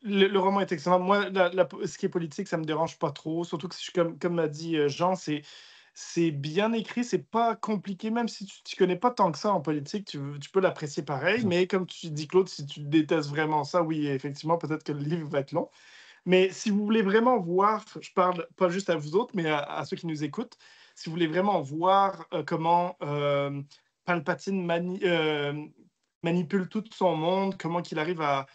le roman est excellent. Moi, ce qui est politique, ça me dérange pas trop. Surtout que, comme m'a dit Jean, c'est bien écrit, c'est pas compliqué. Même si tu ne connais pas tant que ça en politique, tu peux l'apprécier pareil. Mais comme tu dis, Claude, si tu détestes vraiment ça, oui, effectivement, peut-être que le livre va être long. Mais si vous voulez vraiment voir, je parle pas juste à vous autres, mais à ceux qui nous écoutent, si vous voulez vraiment voir comment Palpatine manipule tout son monde, comment qu'il arrive à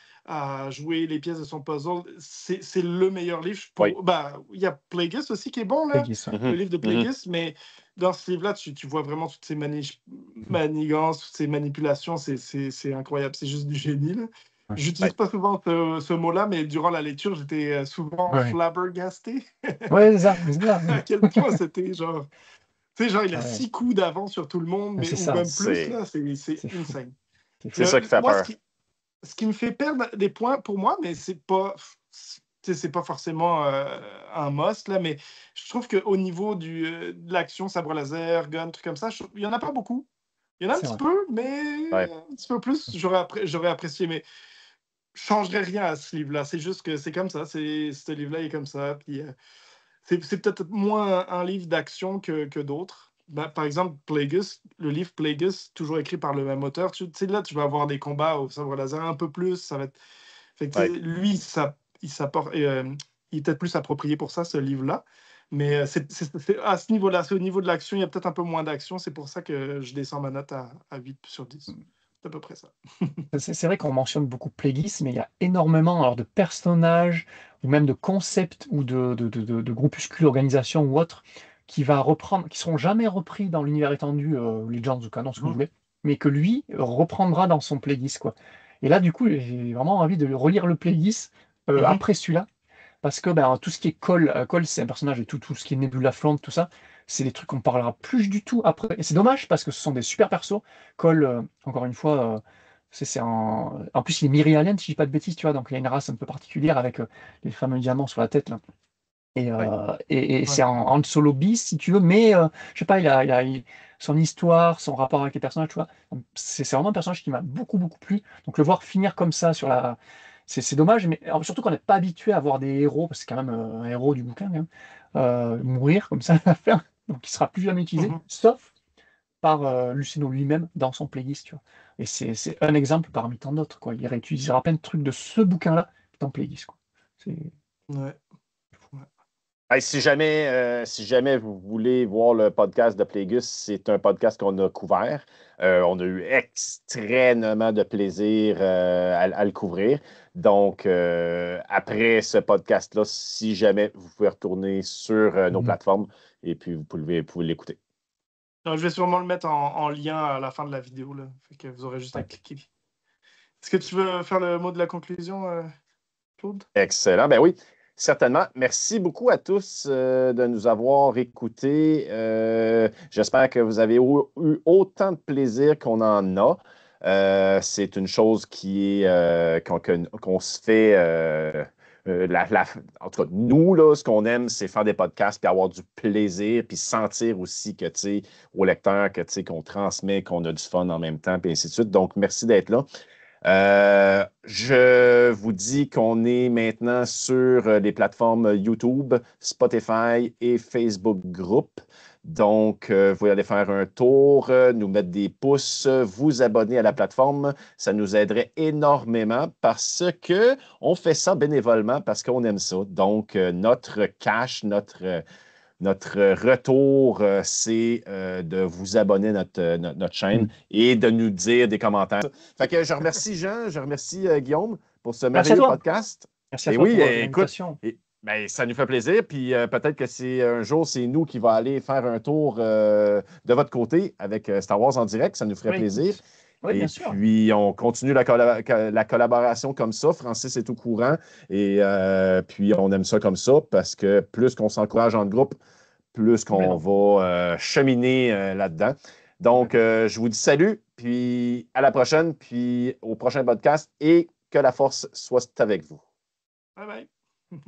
jouer les pièces de son puzzle, c'est le meilleur livre. Oui. Bah, il y a Plagueis aussi qui est bon, là, Peggy, ça. le Mhm, livre de mhm. Plagueis, mais dans ce livre-là, tu vois vraiment toutes ces manigances, toutes ces manipulations, c'est incroyable, c'est juste du génie, là. Ouais. J'utilise Ouais. pas souvent ce mot-là, mais durant la lecture, j'étais souvent Ouais, flabbergasté ouais, c'est ça. à quel point c'était genre, tu sais, genre, il a Ah ouais. 6 coups d'avance sur tout le monde, Mais c'est ou ça. même plus, C'est là, c'est C'est fou. insane. C'est c'est fou. ça qui fait Moi, peur. ce qui me fait perdre des points pour moi, mais tu sais, c'est pas forcément un must, là, mais je trouve qu'au niveau de l'action, sabre laser, gun, trucs comme ça, il y en a pas beaucoup. Il y en a un C'est petit vrai. peu, mais Ouais. un petit peu plus, j'aurais apprécié. Mais je changerais rien à ce livre-là. C'est juste que c'est comme ça. Ce livre-là est comme ça. Puis c'est peut-être moins un livre d'action que d'autres. Bah, par exemple, Plagueis, le livre Plagueis, toujours écrit par le même auteur. Tu sais, là, tu vas avoir des combats au sabre laser un peu plus. Ça va être... Fait que, tu Ouais. sais, lui, il s'apporte, il est peut-être plus approprié pour ça, ce livre-là. Mais à ce niveau-là, c'est au niveau de l'action, il y a peut-être un peu moins d'action. C'est pour ça que je descends ma note à 8 sur 10. C'est à peu près ça. C'est vrai qu'on mentionne beaucoup Plagueis, mais il y a énormément alors, de personnages ou même de concepts ou de groupuscules, organisations ou autres qui va reprendre, qui seront jamais repris dans l'univers étendu, Legends ou Canon, ce que vous Mhm. voulez, mais que lui reprendra dans son Plagueis, quoi. Et là, du coup, j'ai vraiment envie de relire le Plagueis Mhm. après celui-là, parce que ben, tout ce qui est Cole, Cole c'est un personnage et tout ce qui est Nebula Flambe, tout ça, c'est des trucs qu'on parlera plus du tout après. Et c'est dommage parce que ce sont des super persos. Cole, encore une fois, en plus il est Myrialien, si je dis pas de bêtises, tu vois, donc il y a une race un peu particulière avec les fameux diamants sur la tête, là. Et, Ouais. c'est Ouais. en Han Solo bis, si tu veux, mais je sais pas, son histoire, son rapport avec les personnages, tu vois, c'est vraiment un personnage qui m'a beaucoup, beaucoup plu. Donc le voir finir comme ça sur la. C'est dommage, mais alors, surtout qu'on n'est pas habitué à voir des héros, parce que c'est quand même un héros du bouquin, quand même, mourir comme ça à la fin, donc il sera plus jamais utilisé, Mhm. sauf par Luceno lui-même dans son playlist, tu vois. Et c'est un exemple parmi tant d'autres, quoi. Il réutilisera plein de trucs de ce bouquin-là dans playlist, quoi. C'est Ouais. Ouais. Hey, si jamais vous voulez voir le podcast de Plégus, c'est un podcast qu'on a couvert. On a eu extrêmement de plaisir à le couvrir. Donc, après ce podcast-là, si jamais vous pouvez retourner sur nos plateformes et puis vous pouvez l'écouter. Non, je vais sûrement le mettre en lien à la fin de la vidéo. Là. Fait que vous aurez juste à cliquer. Est-ce que tu veux faire le mot de la conclusion, Claude? Excellent. Ben oui, certainement. Merci beaucoup à tous de nous avoir écoutés. J'espère que vous avez eu autant de plaisir qu'on en a. C'est une chose qu'on se fait. En tout cas, nous, là, ce qu'on aime, c'est faire des podcasts, puis avoir du plaisir, puis sentir aussi que, tu sais, aux lecteurs, que, tu sais, qu'on transmet, qu'on a du fun en même temps, puis ainsi de suite. Donc, merci d'être là. Je vous dis qu'on est maintenant sur les plateformes YouTube, Spotify et Facebook Group. Donc, vous pouvez aller faire un tour, nous mettre des pouces, vous abonner à la plateforme. Ça nous aiderait énormément parce que on fait ça bénévolement parce qu'on aime ça. Donc, notre cash, notre retour, c'est de vous abonner à notre chaîne et de nous dire des commentaires. Fait que je remercie Jean, je remercie Guillaume pour ce Merci à merveilleux toi. podcast. Merci à Et toi oui, pour écoute, l'invitation. ben, ça nous fait plaisir. Puis peut-être que c'est un jour, c'est nous qui va aller faire un tour de votre côté avec Star Wars en direct. Ça nous ferait Oui. plaisir. Oui, bien Et sûr. puis, on continue la collaboration comme ça. Francis est au courant. Et puis, on aime ça comme ça parce que plus qu'on s'encourage en groupe, plus qu'on va cheminer là-dedans. Donc, je vous dis salut, puis à la prochaine, puis au prochain podcast et que la force soit avec vous. Bye bye.